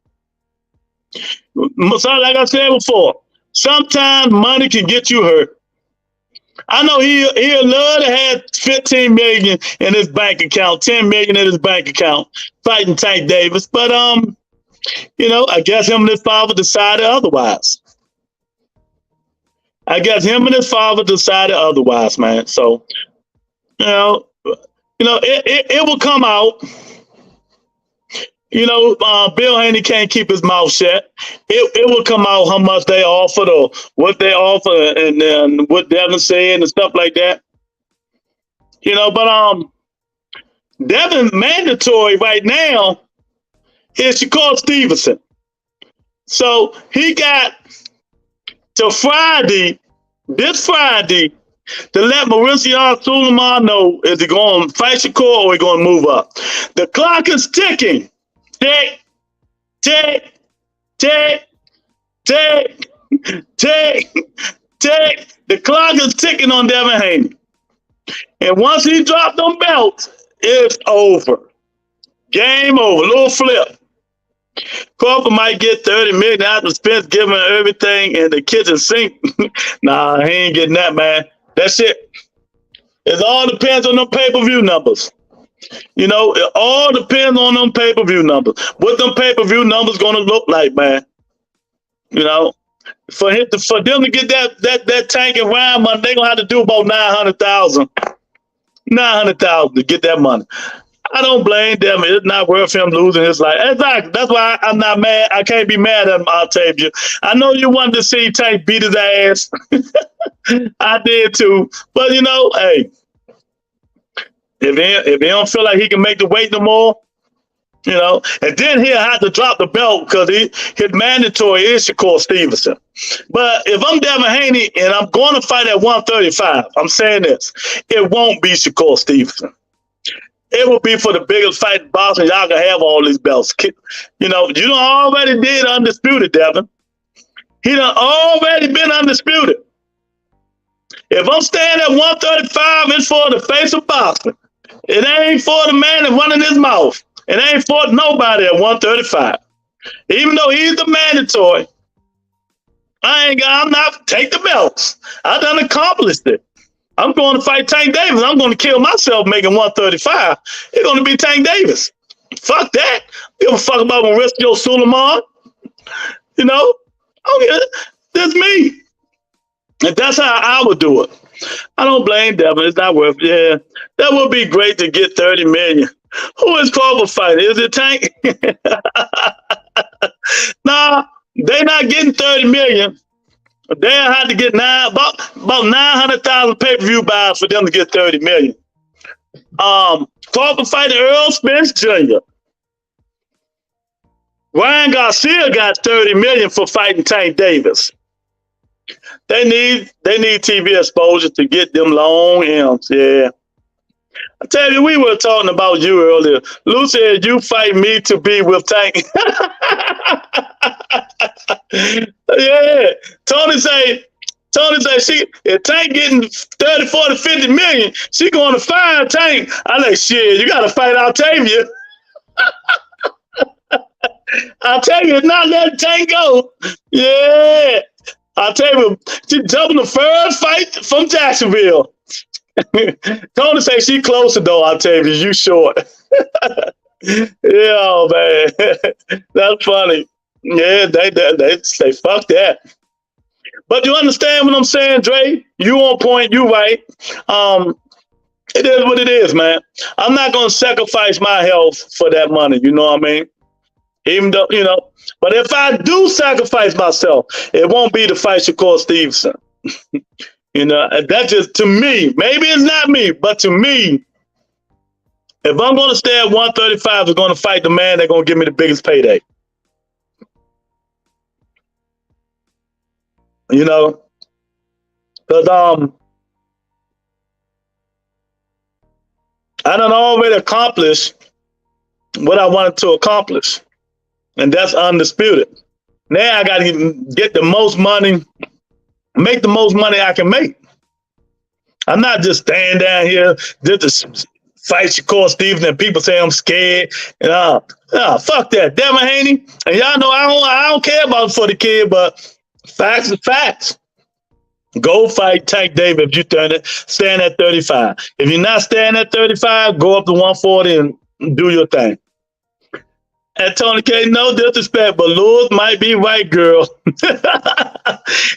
So like I said before, sometimes money can get you hurt. I know he'll love to have 15 million in his bank account, 10 million in his bank account, fighting Tank Davis. But you know, I guess him and his father decided otherwise. Man. So, you know, it will come out. You know, Bill Haney can't keep his mouth shut. It will come out how much they offered or what they offered and what Devin said and stuff like that. You know, but Devin mandatory right now is Shakur Stevenson. So he got to this Friday, to let Mauricio Suleiman know is he going to fight Shakur or he going to move up. The clock is ticking. Tick, tick, tick, tick, tick, tick. The clock is ticking on Devin Haney. And once he dropped them belts, it's over. Game over. Little flip. Crawford might get 30 million after Spence giving everything in the kitchen sink. Nah, he ain't getting that, man. That's it. It all depends on them pay-per-view numbers. You know, it all depends on them pay-per-view numbers. What them pay-per-view numbers gonna look like, man? You know, for them to get that Tank and Ryan money, they gonna have to do about 900,000 to get that money. I don't blame them. It's not worth him losing his life. Exactly. That's why I'm not mad. I can't be mad at him, Octavia. I know you wanted to see Tank beat his ass. I did too. But, you know, hey, if he don't feel like he can make the weight no more, you know, and then he'll have to drop the belt because his mandatory is Shakur Stevenson. But if I'm Devin Haney and I'm going to fight at 135, I'm saying this, it won't be Shakur Stevenson. It will be for the biggest fight in boxing. Y'all can have all these belts. You know, you done already did undisputed, Devin. He done already been undisputed. If I'm staying at 135, it's for the face of boxing. It ain't for the man that's running his mouth. It ain't for nobody at 135. Even though he's the mandatory, I'm not take the belts. I done accomplished it. I'm going to fight Tank Davis. I'm going to kill myself making 135. It's going to be Tank Davis. Fuck that. Give a fuck about Mauricio Suleiman. You know? Okay, that's me. And that's how I would do it. I don't blame Devin. It's not worth it. Yeah, that would be great to get 30 million. Who is Crawford fighting? Is it Tank? Nah, they're not getting 30 million. They'll have to get about 900,000 pay-per-view buys for them to get 30 million. Crawford fighting Earl Spence Jr. Ryan Garcia got 30 million for fighting Tank Davis. They need TV exposure to get them long M's. Yeah. I tell you, we were talking about you earlier. Lou said you fight me to be with Tank. Yeah. Tony Tony say if Tank getting 30, 40, 50 million, she going to fire Tank. I like, shit, you got to fight Octavia. Octavia not letting Tank go. Yeah. Octavia, she jumping the first fight from Jacksonville. Tony say she closer though, Octavia. You short. Yeah, man. That's funny. Yeah, they say fuck that. But you understand what I'm saying, Dre? You on point, you right. It is what it is, man. I'm not gonna sacrifice my health for that money, you know what I mean? Even though, you know, but if I do sacrifice myself, it won't be to fight Shakur Stevenson. You know, that just, to me, maybe it's not me, but to me, if I'm going to stay at 135, I'm going to fight the man that's going to give me the biggest payday. You know, because I done already accomplished what I wanted to accomplish, and that's undisputed. Now I got to get the most money, make the most money I can make. I'm not just staying down here just to fight Shakur Stevenson and people say I'm scared. Fuck that. Devin Haney, and y'all know I don't care about for the kid, but facts are facts. Go fight Tank Davis if you stand at 35. If you're not staying at 35, go up to 140 and do your thing. And Tony K, no disrespect, but Lewis might be right, girl. If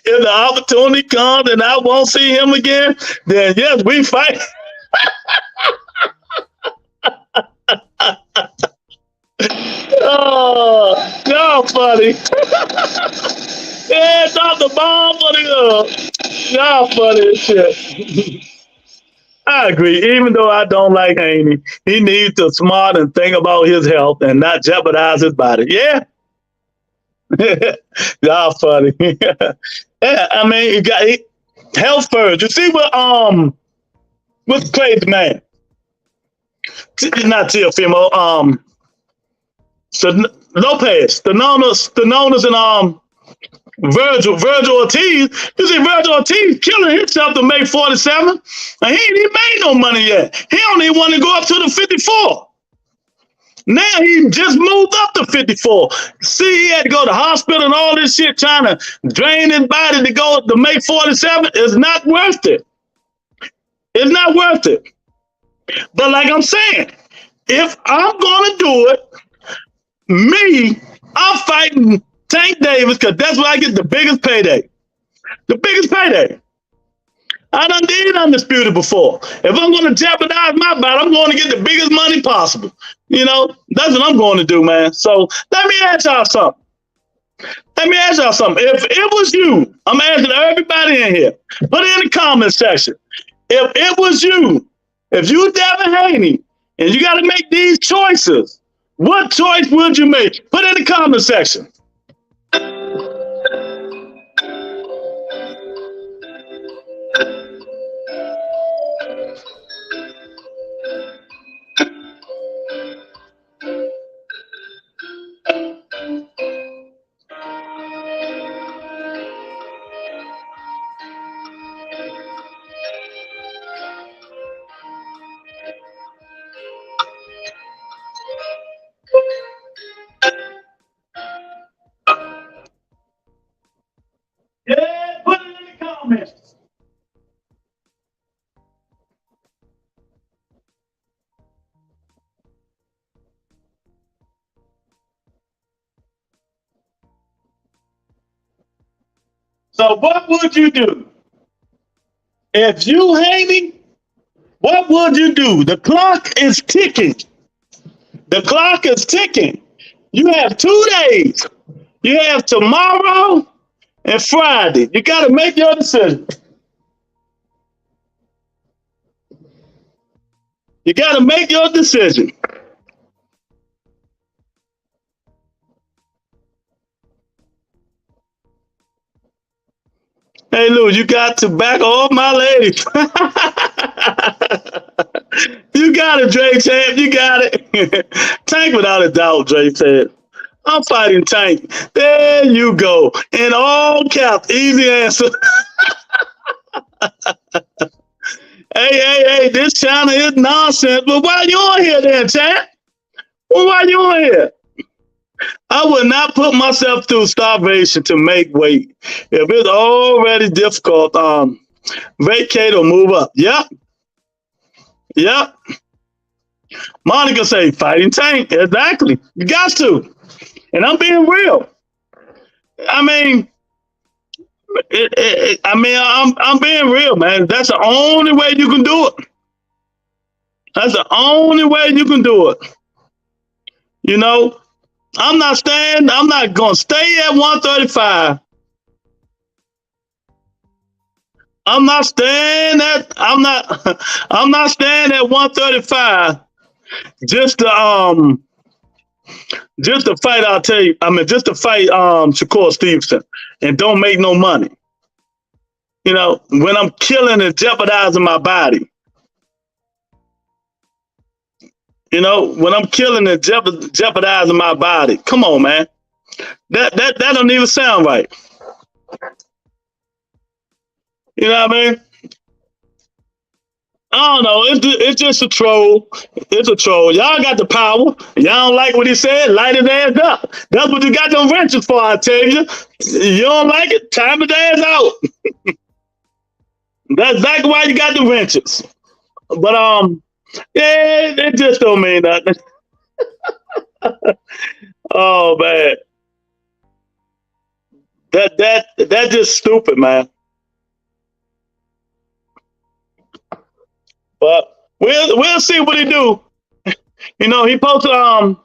the opportunity comes and I won't see him again, then yes, we fight. Oh, y'all funny. Yeah, drop the bomb for the girl. Y'all funny as shit. I agree. Even though I don't like Haney, he needs to smart and think about his health and not jeopardize his body. Yeah. Y'all funny. Yeah, I mean, you got health first. You see what's crazy, man? Not Teofimo. So Lopez, the Nonas and Virgil Ortiz. You see Virgil Ortiz killing himself to make 47, and he ain't even made no money yet. He don't even want to go up to the 54. Now he just moved up to 54. See, he had to go to the hospital and all this shit trying to drain his body to go to make 47. It's not worth it. It's not worth it. But like I'm saying, if I'm going to do it, I'm fighting Tank Davis because that's where I get the biggest payday. The biggest payday. I done did undisputed before. If I'm going to jeopardize my body, I'm going to get the biggest money possible. You know, that's what I'm going to do, man. So let me ask y'all something. If it was you, I'm asking everybody in here, put it in the comment section. If it was you, if you Devin Haney, and you got to make these choices, what choice would you make? Put it in the comment section. Yeah, put it in the comments. So what would you do? If you Haney, what would you do? The clock is ticking. The clock is ticking. You have 2 days. You have tomorrow and Friday. You got to make your decision. You got to make your decision. Hey, Lou, you got to back off my lady. You got it, Dre Champ. You got it. Tank without a doubt, Dre said. I'm fighting Tank. There you go. In all caps, easy answer. Hey, this channel is nonsense. But why you on here then, chat? Well, why you on here? I would not put myself through starvation to make weight. If it's already difficult, vacate or move up. Yep. Monica say fighting tank. Exactly. You got to. And I'm being real. I mean, I'm being real, man. That's the only way you can do it. That's the only way you can do it. You know, I'm not going to stay at 135. I'm not staying at 135 just to fight, just to fight Shakur Stevenson and don't make no money. You know, when I'm killing and jeopardizing my body. You know, when I'm killing and jeopardizing my body. Come on, man. That don't even sound right. You know what I mean? I don't know. It's just a troll. It's a troll. Y'all got the power. Y'all don't like what he said? Light his ass up. That's what you got them wrenches for, I tell you. You don't like it? Time his ass out. That's exactly why you got the wrenches. But yeah, it just don't mean nothing. Oh man. That's just stupid, man. But we'll see what he do. You know, he supposed to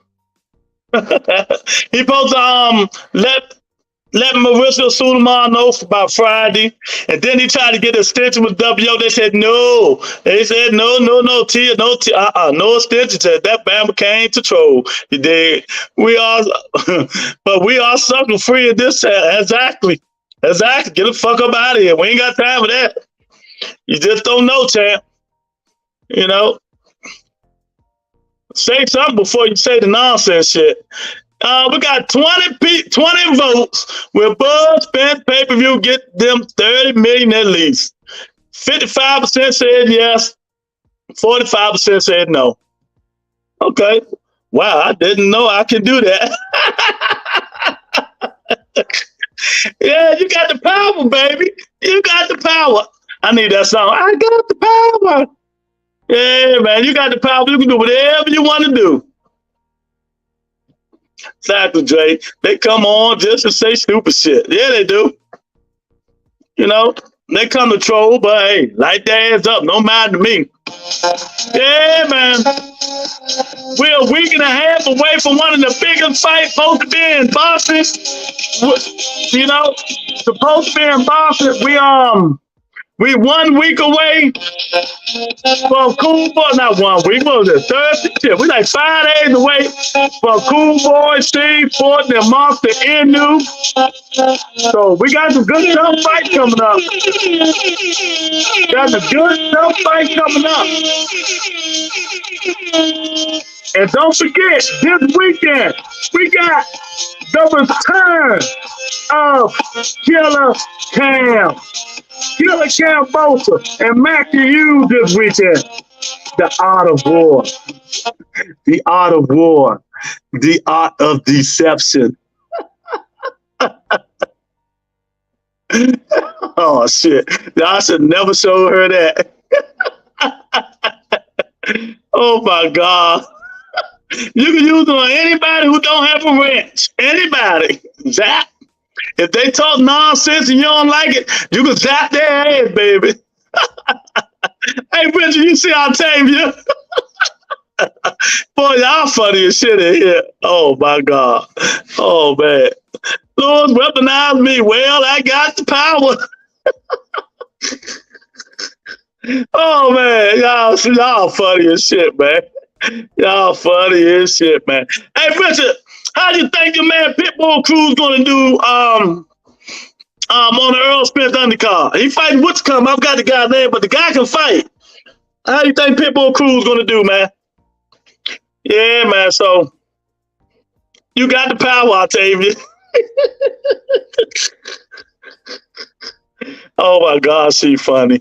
let Marissa Sulaiman know by Friday, and then he tried to get an extension with WO. They said no. They said no, Tia, no extension. Said that Bama came to troll. He did. But we are sucker free in this. Exactly. Get the fuck up out of here. We ain't got time for that. You just don't know, champ. You know, say something before you say the nonsense shit. We got 20 votes. Will Buzz Spence pay-per-view get them 30 million at least? 55% said yes. 45% said no. Okay. Wow, I didn't know I could do that. Yeah, you got the power, baby. You got the power. I need that song. I got the power. Yeah, man, you got the power. You can do whatever you want to do. Exactly, Jay. They come on just to say stupid shit. Yeah, they do. You know, they come to troll, but hey, light their ass up. No mind to me. Yeah, man. We're a week and a half away from one of the biggest fights supposed to be in Boston. You know, supposed to be in Boston. We 1 week away from Cool Boy. Not 1 week. What was it? Thursday? Shit, we like 5 days away from Cool Boy, Steve Fortin, and Monster Inu. So we got some good tough fight coming up. Got some good tough fight coming up. And don't forget, this weekend we got the return of Killer Cam Bosa and Mackie Hughes this weekend. The art of war. The art of war. The art of deception. Oh, shit. I should never show her that. Oh, my God. You can use it on anybody who don't have a wrench. Anybody. Zap. If they talk nonsense and you don't like it, you can zap their ass, baby. Hey, Richard, you see Octavia? Boy, y'all funny as shit in here. Oh, my God. Oh, man. Lord, weaponize me. Well, I got the power. Oh, man. Y'all funny as shit, man. Y'all funny as shit, man. Hey, Richard, how do you think your man Pitbull Cruz gonna do on the Earl Spence undercard? He fighting what's coming. I've got the guy's name, but the guy can fight. How do you think Pitbull Cruz gonna do, man? Yeah, man. So you got the power, Octavia. Oh my God, she funny.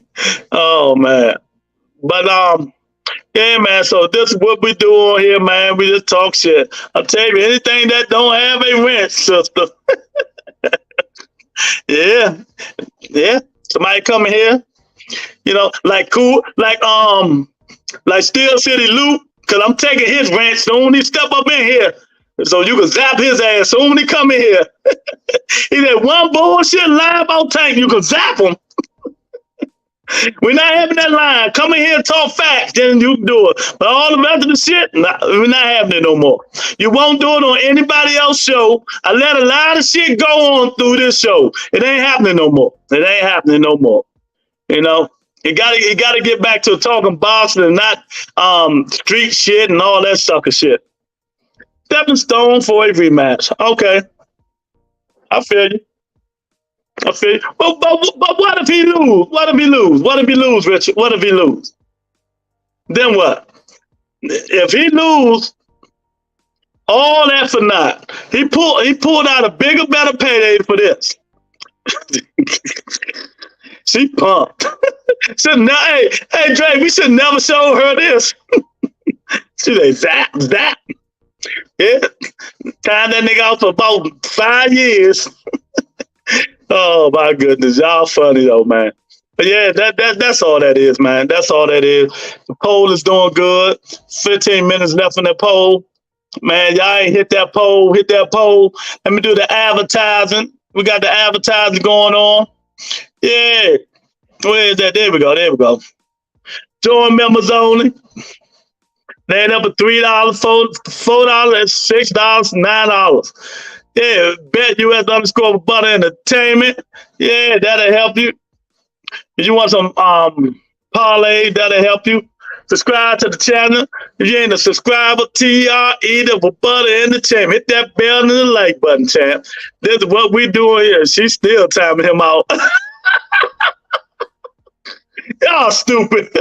Oh man. But yeah, man. So this is what we do on here, man. We just talk shit. I'll tell you, anything that don't have a rent, sister. Yeah, yeah. Somebody coming here, you know, like cool, like Steel City Loop, cause I'm taking his rent soon. He step up in here, so you can zap his ass soon. He come in here. He said one bullshit lie about Tank, you can zap him. We're not having that line. Come in here and talk facts, then you can do it. But all the rest of the shit, nah, we're not having it no more. You won't do it on anybody else's show. I let a lot of shit go on through this show. It ain't happening no more. It ain't happening no more. You know, you gotta get back to talking boxing and not street shit and all that sucker shit. Stepping stone for a rematch. Okay, I feel you. I feel you. But what if he lose? What if he lose? What if he lose, Richard? What if he lose? Then what? If he lose, all that for naught. He pulled out a bigger, better payday for this. She pumped. Said, no, hey, Dre, we should never show her this. She said, zap. Yeah. Tied that nigga out for about 5 years. Oh my goodness, y'all funny though, man. But yeah, that's all that is, man. That's all that is. The poll is doing good. 15 minutes left in the poll. Man, y'all ain't hit that poll. Hit that poll. Let me do the advertising. We got the advertising going on. Yeah. Where is that? There we go. Join members only. They up at $3, $4, $6, $9. Yeah, bet US_ Butter Entertainment. Yeah, that'll help you. If you want some parlay, that'll help you. Subscribe to the channel. If you ain't a subscriber, TRE for Butter Entertainment. Hit that bell and the like button, champ. This is what we doing here. She's still timing him out. Y'all stupid.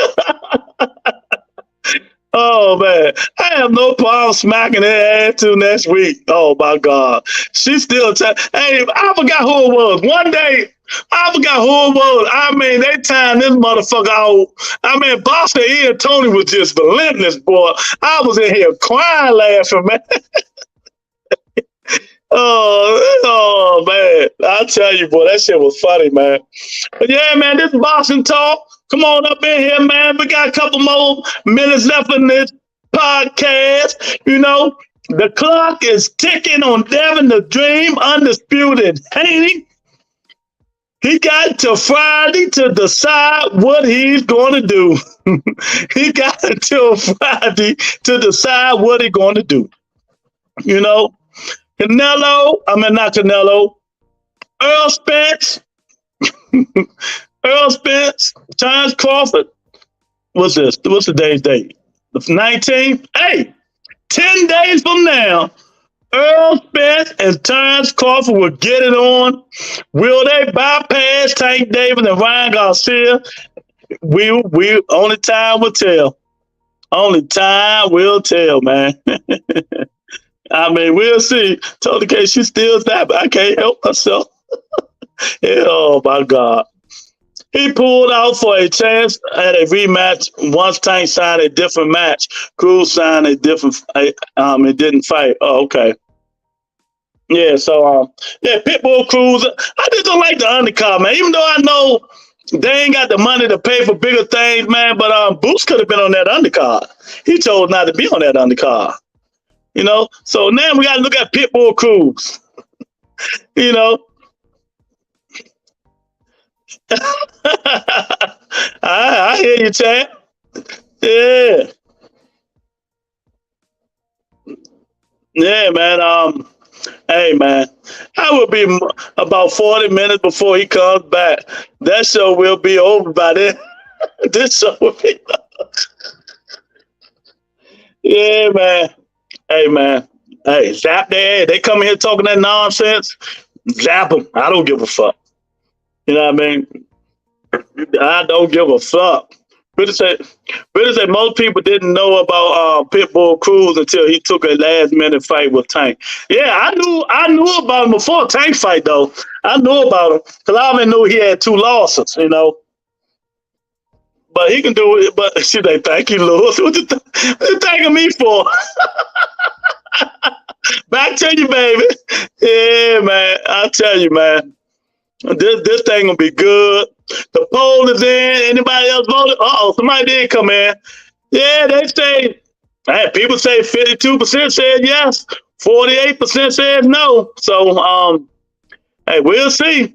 Oh man, I have no problem smacking her ass too next week. Oh my God, she's still. Hey, I forgot who it was. One day, I forgot who it was. I mean, they timed this motherfucker out. I mean, Boss E and Tony was just relentless, boy. I was in here crying, laughing, man. Oh man, I tell you, boy, that shit was funny, man. But yeah, man, this boxing talk. Come on up in here, man. We got a couple more minutes left in this podcast. You know, the clock is ticking on Devin the Dream, undisputed Haney. He got till Friday to decide what he's going to do. He got until Friday to decide what he's going to do. You know, not Canelo, Earl Spence. Earl Spence, Terrence Crawford. What's this? What's the day's date? The 19th? Hey, 10 days from now, Earl Spence and Terrence Crawford will get it on. Will they bypass Tank Davis and Ryan Garcia? We only time will tell. Only time will tell, man. I mean, we'll see. Told the case she's still snapping. I can't help myself. Yeah, oh my God. He pulled out for a chance at a rematch once Tank signed a different match. Cruz signed a different, it didn't fight. Oh, okay. Yeah, so, Pitbull Cruz, I just don't like the undercard, man. Even though I know they ain't got the money to pay for bigger things, man, but Boots could have been on that undercard. He chose not to be on that undercard. You know, so now we got to look at Pitbull Cruz. You know. I hear you, champ. Yeah. Yeah, man. Hey, man. I will be about 40 minutes before he comes back. That show will be over by then. This show will be Yeah, man. Hey, man. Hey, zap their ass. They come here talking that nonsense. Zap them. I don't give a fuck. You know what I mean? I don't give a fuck. Britta said most people didn't know about Pitbull Cruz until he took a last minute fight with Tank. Yeah, I knew about him before Tank fight though. I knew about him because I already knew he had 2 losses, you know. But he can do it. But she like, thank you, Lewis. What you thanking me for? Back to you, baby. Yeah, man. I tell you, man. This thing gonna be good. The poll is in. Anybody else voted? Somebody did come in. Yeah, they say. Hey, people say 52% said yes, 48% said no. So, hey, we'll see.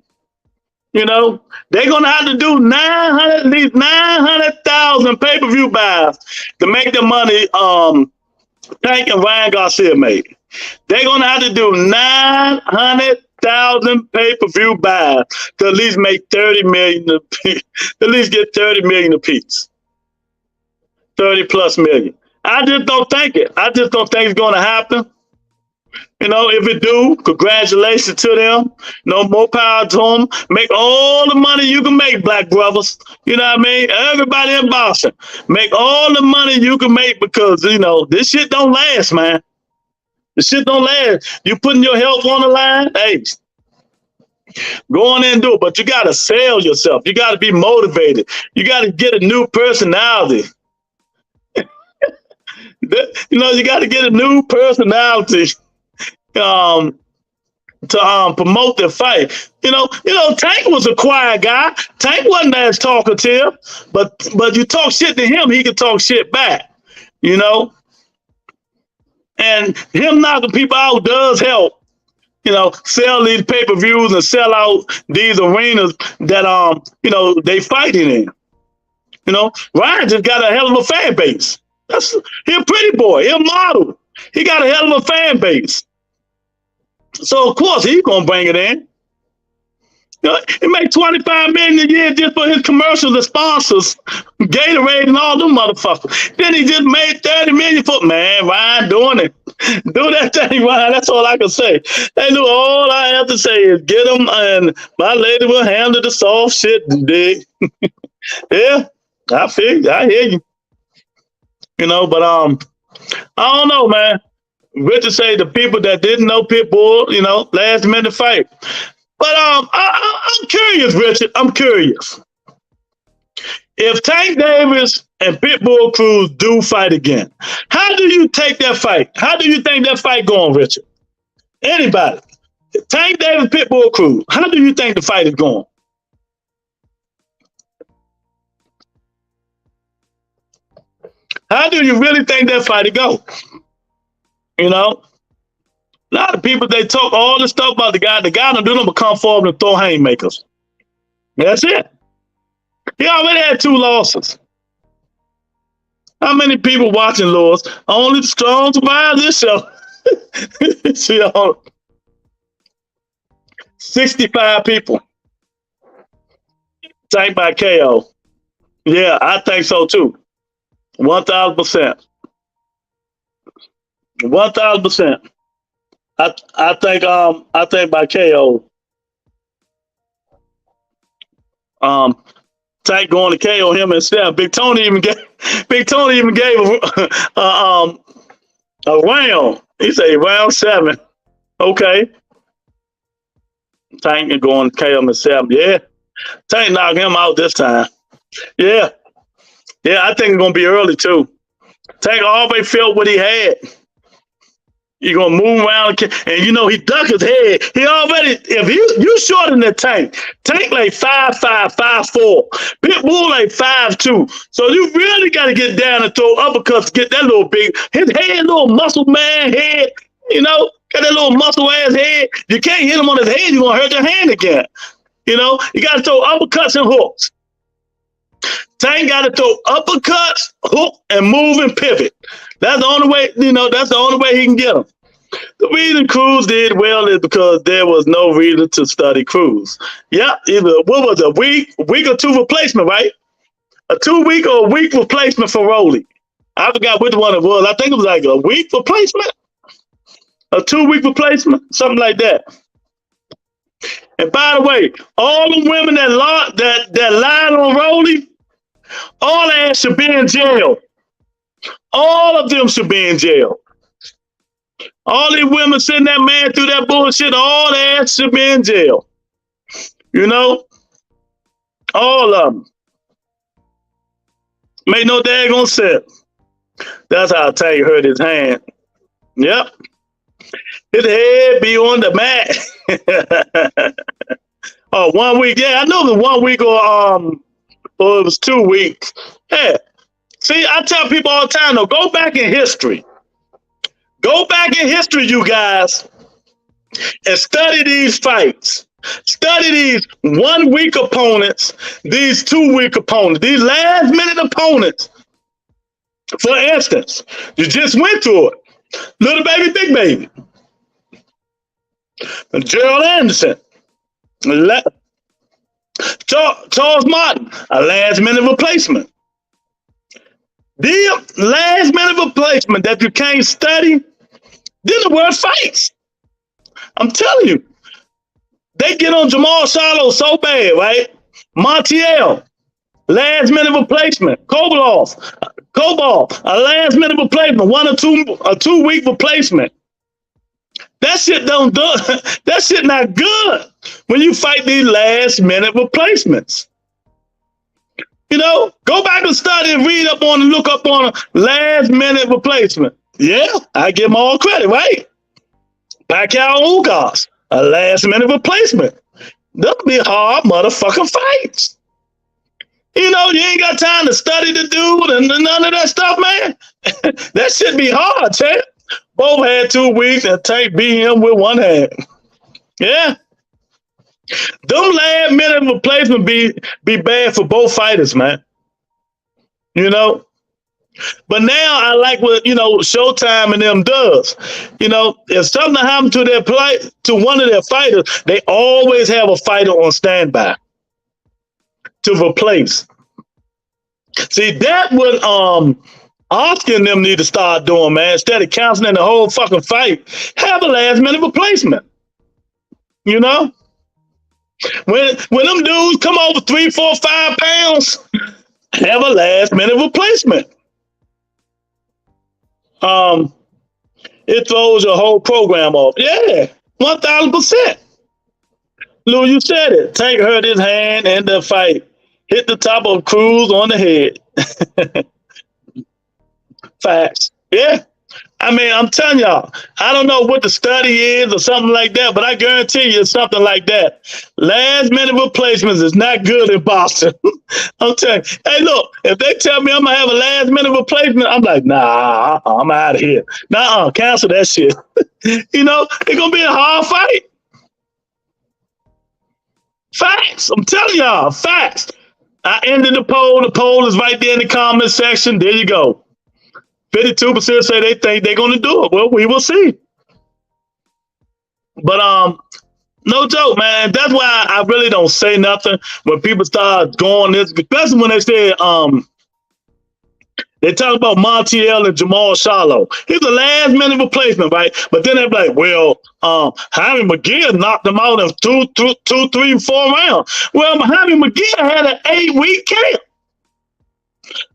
You know, they're gonna have to do at least 900,000 pay-per-view buys to make the money Tank and Ryan Garcia made. They're gonna have to do 900,000 pay-per-view buys to at least make 30 million apiece. At least get 30 million apiece. 30 plus million. I just don't think it. I just don't think it's gonna happen. You know, if it do, congratulations to them. No more power to them. Make all the money you can make, black brothers. You know what I mean? Everybody in Boston, make all the money you can make because, you know, this shit don't last, man. This shit don't last. You putting your health on the line, hey, go on and do it. But you got to sell yourself. You got to be motivated. You got to get a new personality. You know, you got to get a new personality. To promote the fight. You know, Tank was a quiet guy. Tank wasn't as talkative, but you talk shit to him, he can talk shit back. You know, and him knocking people out does help. You know, sell these pay-per-views and sell out these arenas that you know, they fighting in. You know, Ryan just got a hell of a fan base. He a pretty boy. He a model. He got a hell of a fan base. So of course he's gonna bring it in. You know, he make $25 million a year just for his commercials and sponsors, Gatorade and all them motherfuckers. Then he just made $30 million for Ryan doing it. Do that thing, Ryan. That's all I can say. Hey, look, all I have to say is get him, and my lady will handle the soft shit. Dig? Yeah, I hear you. You know, but I don't know, man. Richard say the people that didn't know Pitbull, you know, last minute fight. But I'm curious, Richard. I'm curious. If Tank Davis and Pitbull Cruz do fight again, how do you take that fight? How do you think that fight going, Richard? Anybody? Tank Davis, Pitbull Cruz. How do you think the fight is going? How do you really think that fight is going? You know, a lot of people, they talk all this stuff about the guy. The guy don't do nothing but come forward and throw haymakers. That's it. He already had 2 losses. How many people watching, Lewis? Only the strong survive this show. See, 65 people. Tanked by KO. Yeah, I think so too. 1,000%. 1,000%. I think by KO. Tank going to KO him instead. Big Tony even gave a round. He said round 7. Okay. Tank is going to KO him in 7. Yeah. Tank knocked him out this time. Yeah. Yeah, I think it's gonna be early too. Tank always felt what he had. You're gonna move around, and you know he ducked his head. He already, if you shorter than Tank like 5'5", 5'4", Pitbull like 5'2". So you really got to get down and throw uppercuts to get that little big. His head, little muscle man head. You know, got that little muscle ass head. You can't hit him on his head. You're gonna hurt your hand again. You know, you got to throw uppercuts and hooks. Tank got to throw uppercuts, hook, and move and pivot. That's the only way, you know, that's the only way he can get them. The reason Cruz did well is because there was no reason to study Cruz. Yeah, either, what was it, a week or 2 replacement, right? A 2-week or a week replacement for Rolly. I forgot which one it was. I think it was like a week replacement, a 2-week replacement, something like that. And by the way, all the women that lied on Rolly, All their ass should be in jail. All of them should be in jail. All these women sitting that man through that bullshit, all their ass should be in jail. You know? All of them. Make no daggone sense. That's how Tank hurt his hand. Yep. His head be on the mat. Oh, 1 week. Yeah, I know the 1 week or it was 2 weeks. Yeah. See, I tell people all the time though, go back in history. Go back in history, you guys, and study these fights. Study these 1 week opponents, these 2 week opponents, these last minute opponents. For instance, you just went through it. Little baby, big baby. Gerald Anderson. Charles Martin, a last minute replacement. The last minute replacement that you can't study, then the world fights. I'm telling you. They get on Jamal Charlo so bad, right? Montiel, last minute replacement. Cobalt, a last minute replacement. 1 or 2, a 2 week replacement. That shit don't do. That shit not good when you fight these last minute replacements. You know, go back and study and read up on and look up on a last minute replacement. Yeah, I give them all credit, right? Pacquiao Ugas, a last minute replacement. That'll be hard motherfucking fights. You know, you ain't got time to study the dude and none of that stuff, man. That shit be hard, champ. Both had 2 weeks and Tank beat him with one hand. Yeah. Them last minute replacement be bad for both fighters, man. You know? But now I like what, you know, Showtime and them does. You know, if something happened to their to one of their fighters, they always have a fighter on standby to replace. See, that would Oscar and them need to start doing, man. Instead of canceling the whole fucking fight, have a last minute replacement. You know? When them dudes come over 3, 4, 5 pounds, have a last minute replacement. It throws your whole program off. Yeah, 1,000%. Lou, you said it. Tank hurt his hand in the fight. Hit the top of Cruz on the head. Facts. Yeah. I mean, I'm telling y'all, I don't know what the study is or something like that, but I guarantee you it's something like that. Last minute replacements is not good in boxing. I'm telling you, hey, look, if they tell me I'm going to have a last minute replacement, I'm like, nah, I'm out of here. Nah, cancel that shit. You know, it's going to be a hard fight. Facts. I'm telling y'all, facts. I ended the poll. The poll is right there in the comment section. There you go. 52% say they think they're going to do it. Well, we will see. But no joke, man. That's why I really don't say nothing when people start going this, especially when they say they talk about Montiel and Jamal Charlo. He's a last minute replacement, right? But then they're like, well, Jaime McGill knocked him out in 2, 3, 4 rounds. Well, Jaime McGill had an 8-week camp.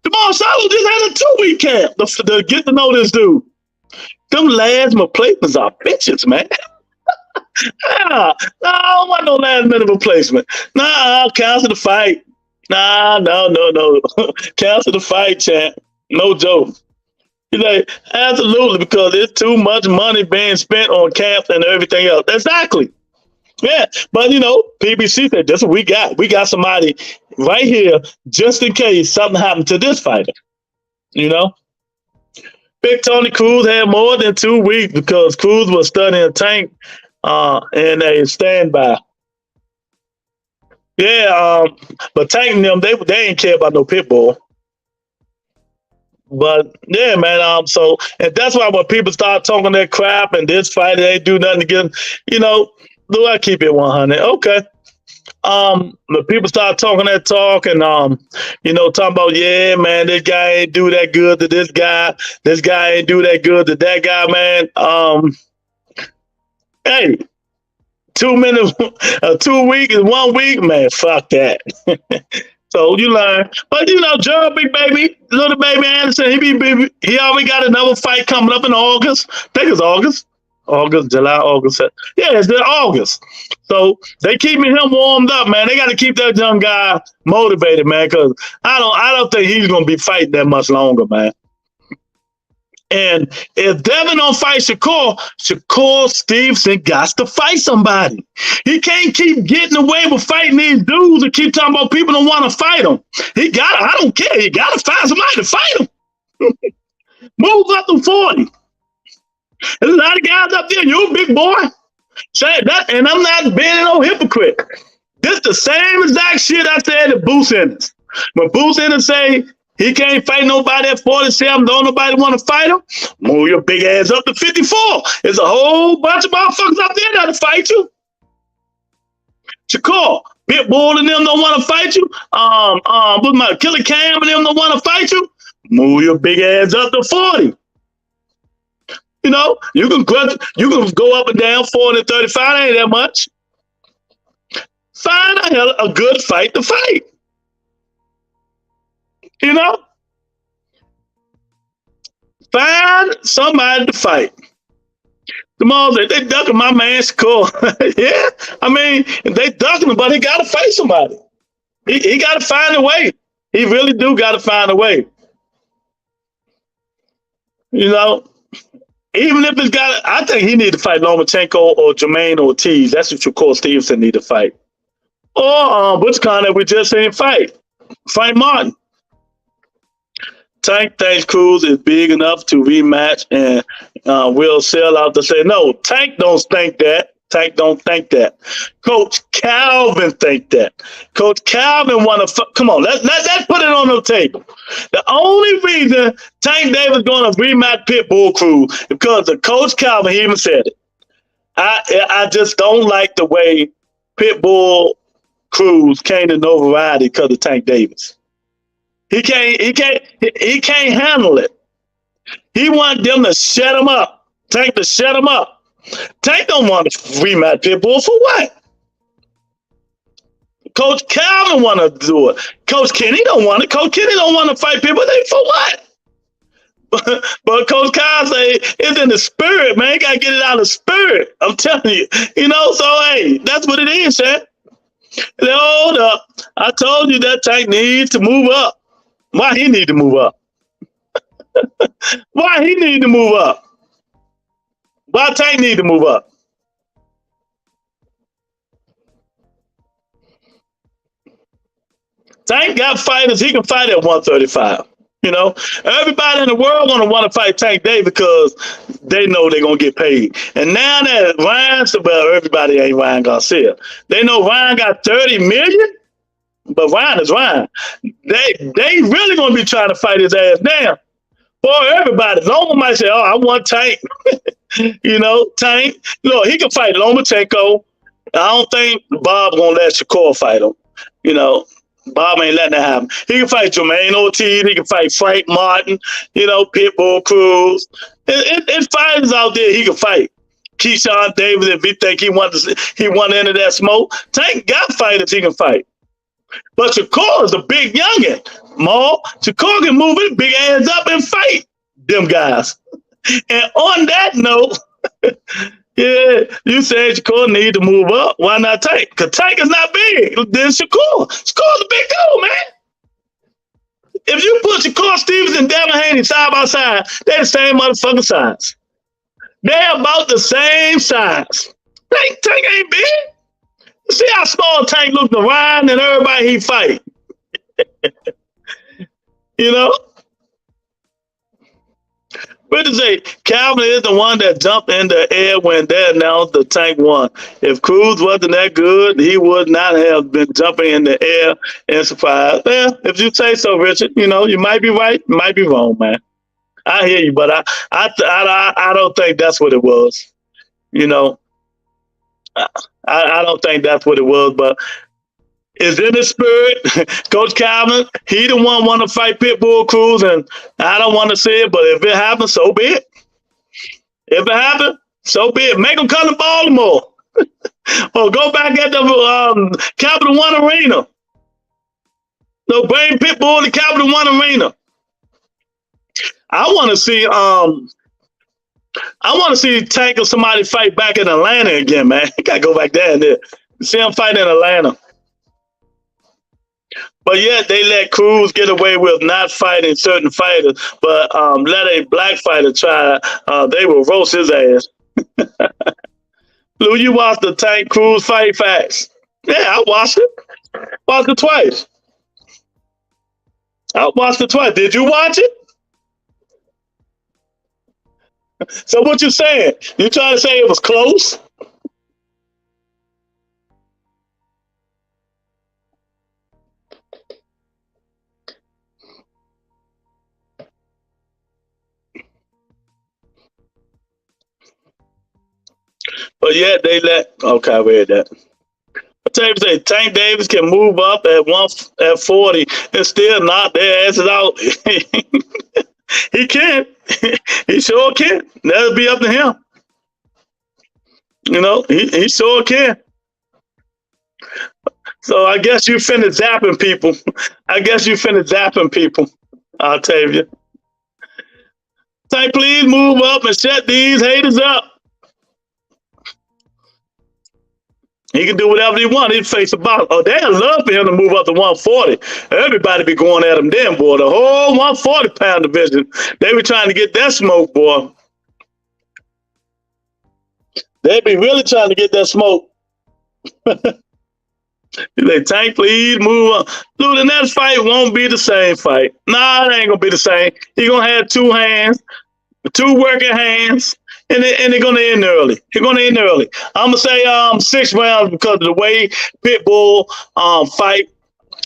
Jamal Charlo just had a 2-week camp to get to know this dude. Them last replacements are bitches, man. Nah, I don't want no last minute replacement. Nah, cancel the fight. Nah, no. Cancel the fight, champ. No joke. He's like, absolutely, because there's too much money being spent on camps and everything else. Exactly. Yeah, but you know, PBC said that's what we got. We got somebody right here just in case something happened to this fighter. You know, Big Tony Cruz had more than 2 weeks because Cruz was studying Tank in a standby. Yeah, but Tank and them they ain't care about no pit bull. But yeah, man. So and that's why when people start talking that crap and this fighter they ain't do nothing to get, you know. Do I keep it 100? Okay. But people start talking that talk and you know, talking about, yeah, man, this guy ain't do that good to this guy ain't do that good to that guy, man. Hey, 2 minutes, 2 weeks is 1 week, man. Fuck that. So you learn. But you know, Gerald Big Baby, little baby Anderson, he already got another fight coming up in August. I think it's August. July, August. Yeah, it's in August. So they keeping him warmed up, man. They got to keep that young guy motivated, man, because I don't think he's gonna be fighting that much longer, man. And if Devin don't fight Shakur Stevenson got to fight somebody. He can't keep getting away with fighting these dudes and keep talking about people don't want to fight him. I don't care. He got to find somebody to fight him. Move up to 40. There's a lot of guys up there. You a big boy. Say that, and I'm not being no hypocrite. This the same exact shit I said to Boots Ennis. When Boots Ennis say he can't fight nobody at 47, don't nobody want to fight him, move your big ass up to 54. There's a whole bunch of motherfuckers out there that'll fight you. Shakur, Pitbull and them don't want to fight you. With my Killer Cam and them don't want to fight you. Move your big ass up to 40. You know, you can go up and down 40 and 35, ain't that much. Find a good fight to fight. You know? Find somebody to fight. Tomorrow they ducking my man Shakur. Yeah, I mean, they ducking him, but he got to fight somebody. He got to find a way. He really do got to find a way. You know? Even if it's got, I think he need to fight Lomachenko or Jermaine Ortiz. That's what Shakur Stevenson need to fight. Or Butch Conner, we just seen fight. Frank Martin. Tank thinks Cruz is big enough to rematch and will sell out to say, no, Tank don't think that. Tank don't think that. Coach Calvin think that. Coach Calvin want to, come on, let's put it on the table. The only reason Tank Davis going to rematch Pitbull Cruz is because of Coach Calvin, he even said it. I just don't like the way Pitbull Cruz came to notoriety because of Tank Davis. He can't handle it. He want them to shut him up. Tank to shut him up. Tank don't want to rematch Pitbull for what? Coach Calvin want to do it. Coach Kenny don't want it. Coach Kenny don't want to fight people. For what? But Coach Kyle say it's in the spirit, man. You got to get it out of the spirit. I'm telling you. You know, so, hey, that's what it is, man. Hold up. I told you that Tank needs to move up. Why he need to move up? Why he need to move up? Why Tank need to move up? Tank got fighters. He can fight at 135. You know, everybody in the world gonna want to fight Tank Davis because they know they're gonna get paid. And now that everybody ain't Ryan Garcia. They know Ryan got 30 million, but Ryan is Ryan. They really gonna be trying to fight his ass now. Boy, everybody. Loma might say, "Oh, I want Tank." You know, Tank. Look, he can fight Lomachenko. I don't think Bob gonna let Shakur fight him. You know, Bob ain't letting that happen. He can fight Jermaine Ortiz. He can fight Frank Martin. You know, Pitbull Cruz. It's fighters out there he can fight. Keyshawn Davis, if he think he want into that smoke. Tank got fighters he can fight. But Shakur is a big youngin. Shakur can move his big ass up and fight them guys. And on that note, yeah, you said Shakur need to move up. Why not Tank? Because Tank is not big. Then Shakur. Shakur's a big dude, man. If you put Shakur Stevens and Devin Haney side by side, they're the same motherfucking size. They're about the same size. Tank ain't big. See how small Tank look to Ryan and everybody he fight. You know? But to say, Calvin is the one that jumped in the air when they announced the Tank won. If Cruz wasn't that good, he would not have been jumping in the air and surprised. Well, if you say so, Richard, you know, you might be right, you might be wrong, man. I hear you, but I don't think that's what it was. You know, I don't think that's what it was, but it's in the spirit. Coach Calvin, he the one want to fight Pitbull Cruz, and I don't want to see it, but if it happens, so be it. If it happens, so be it. Make them come to Baltimore. Or go back at the Capital One Arena. No, bring Pitbull to Capital One Arena. I want to see Tank or somebody fight back in Atlanta again, man. You gotta go back there and there. See him fight in Atlanta. But yet they let Cruz get away with not fighting certain fighters, but let a black fighter try. They will roast his ass. Lou, you watched the Tank Cruz fight facts? Yeah, I watched it. Watched it twice. I watched it twice. Did you watch it? So what you saying? You trying to say it was close? But yet they let. Okay, I read that. I say Tank Davis can move up at 40 and still knock their asses out. He can. He sure can. That'll be up to him. You know, he sure can. So I guess you finna zapping people. Octavia. Tank, please move up and shut these haters up. He can do whatever he wants. He'd face a box. Oh, they'd love for him to move up to 140. Everybody be going at him then, boy. The whole 140-pound division. They be trying to get that smoke, boy. They be really trying to get that smoke. They Tank, please move on. Dude, the next fight won't be the same fight. Nah, it ain't gonna be the same. He gonna have two hands, two working hands. And they're going to end early. I'm going to say 6 rounds because of the way Pitbull fight,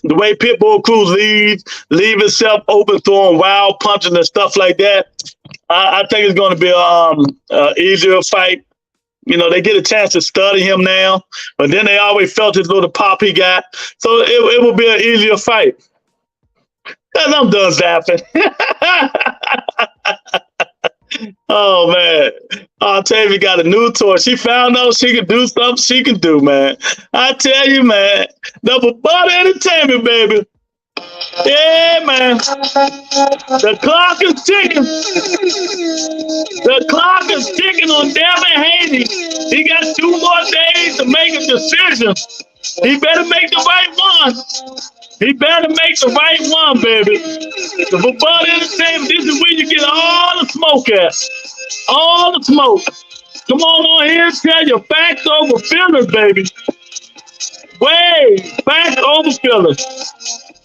the way Pitbull Cruz leave himself open, throwing wild punches and stuff like that. I think it's going to be an easier fight. You know, they get a chance to study him now, but then they always felt his little pop he got. So it will be an easier fight. And I'm done zapping. Oh, man. Octavia got a new toy. She found out she could do something she can do, man. I tell you, man. Double butt entertainment, baby. Yeah, man. The clock is ticking. The clock is ticking on Devin Haney. He got 2 more days to make a decision. He better make the right one. Baby. The football entertainment, this is where you get all the smoke at. All the smoke. Come on here and tell your facts over feelings, baby. Way facts over feelings.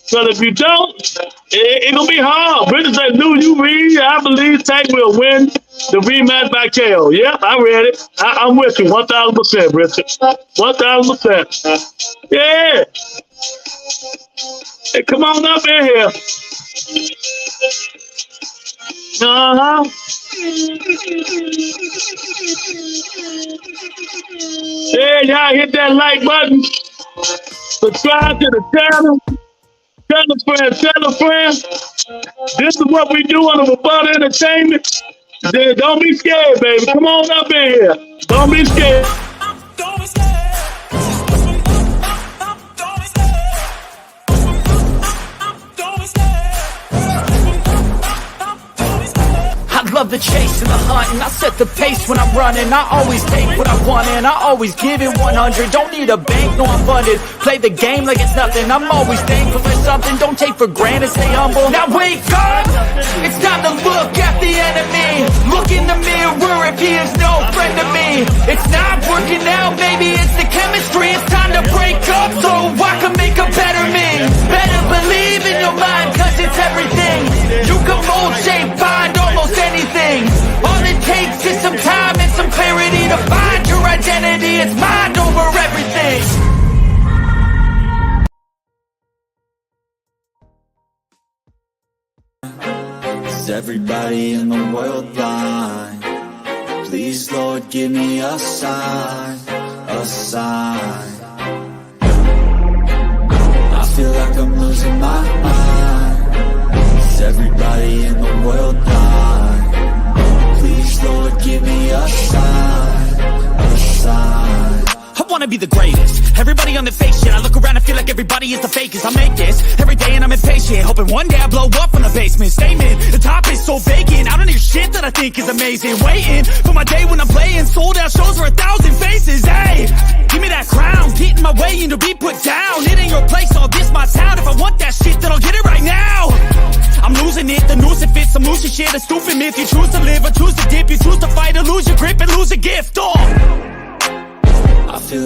So if you don't, it's going to be hard. Bridget said, Lou, you read, I believe Tank will win the rematch by KO. Yep, I read it. I'm with you 1,000%, Bridget. 1,000%. Yeah. Hey, come on up in here. Uh-huh. Yeah, y'all hit that like button. Subscribe to the channel. Tell a friend. This is what we do on the Football Entertainment. Don't be scared, baby. Come on up in here. Don't be scared. Love the chase and the hunt, and I set the pace when I'm running. I always take what I want and I always give it 100. Don't need a bank, no I'm funded. Play the game like it's nothing. I'm always thankful for something. Don't take for granted, stay humble. Now wake up, it's time to look at the enemy. Look in the mirror if he is no friend to me. It's not working out, maybe it's the chemistry. It's time to break up so I can make a better me. Better believe in your mind, cause it's everything. You can mold, shape, find almost anything. All it takes is some time and some clarity to find your identity. It's mind over everything. Is everybody in the world blind? Please, Lord, give me a sign, a sign. I feel like I'm losing my mind. Is everybody in the world blind? Please, Lord, give me a sign, a sign. I wanna be the greatest. Everybody on the fake shit, I look around and feel like everybody is the fakest. I make this every day and I'm impatient, hoping one day I blow up from the basement. Statement, the top is so vacant, I don't hear shit that I think is amazing. Waiting for my day when I'm playing sold out shows for 1,000 faces. Hey, give me that crown, get in my way and to be put down. It ain't your place, all this my town. If I want that shit, then I'll get it right now. I'm losing it, the noose it fits, I'm losing shit, a stupid myth. You choose to live or choose to dip, you choose to fight or lose your grip and lose a gift. Oh, I feel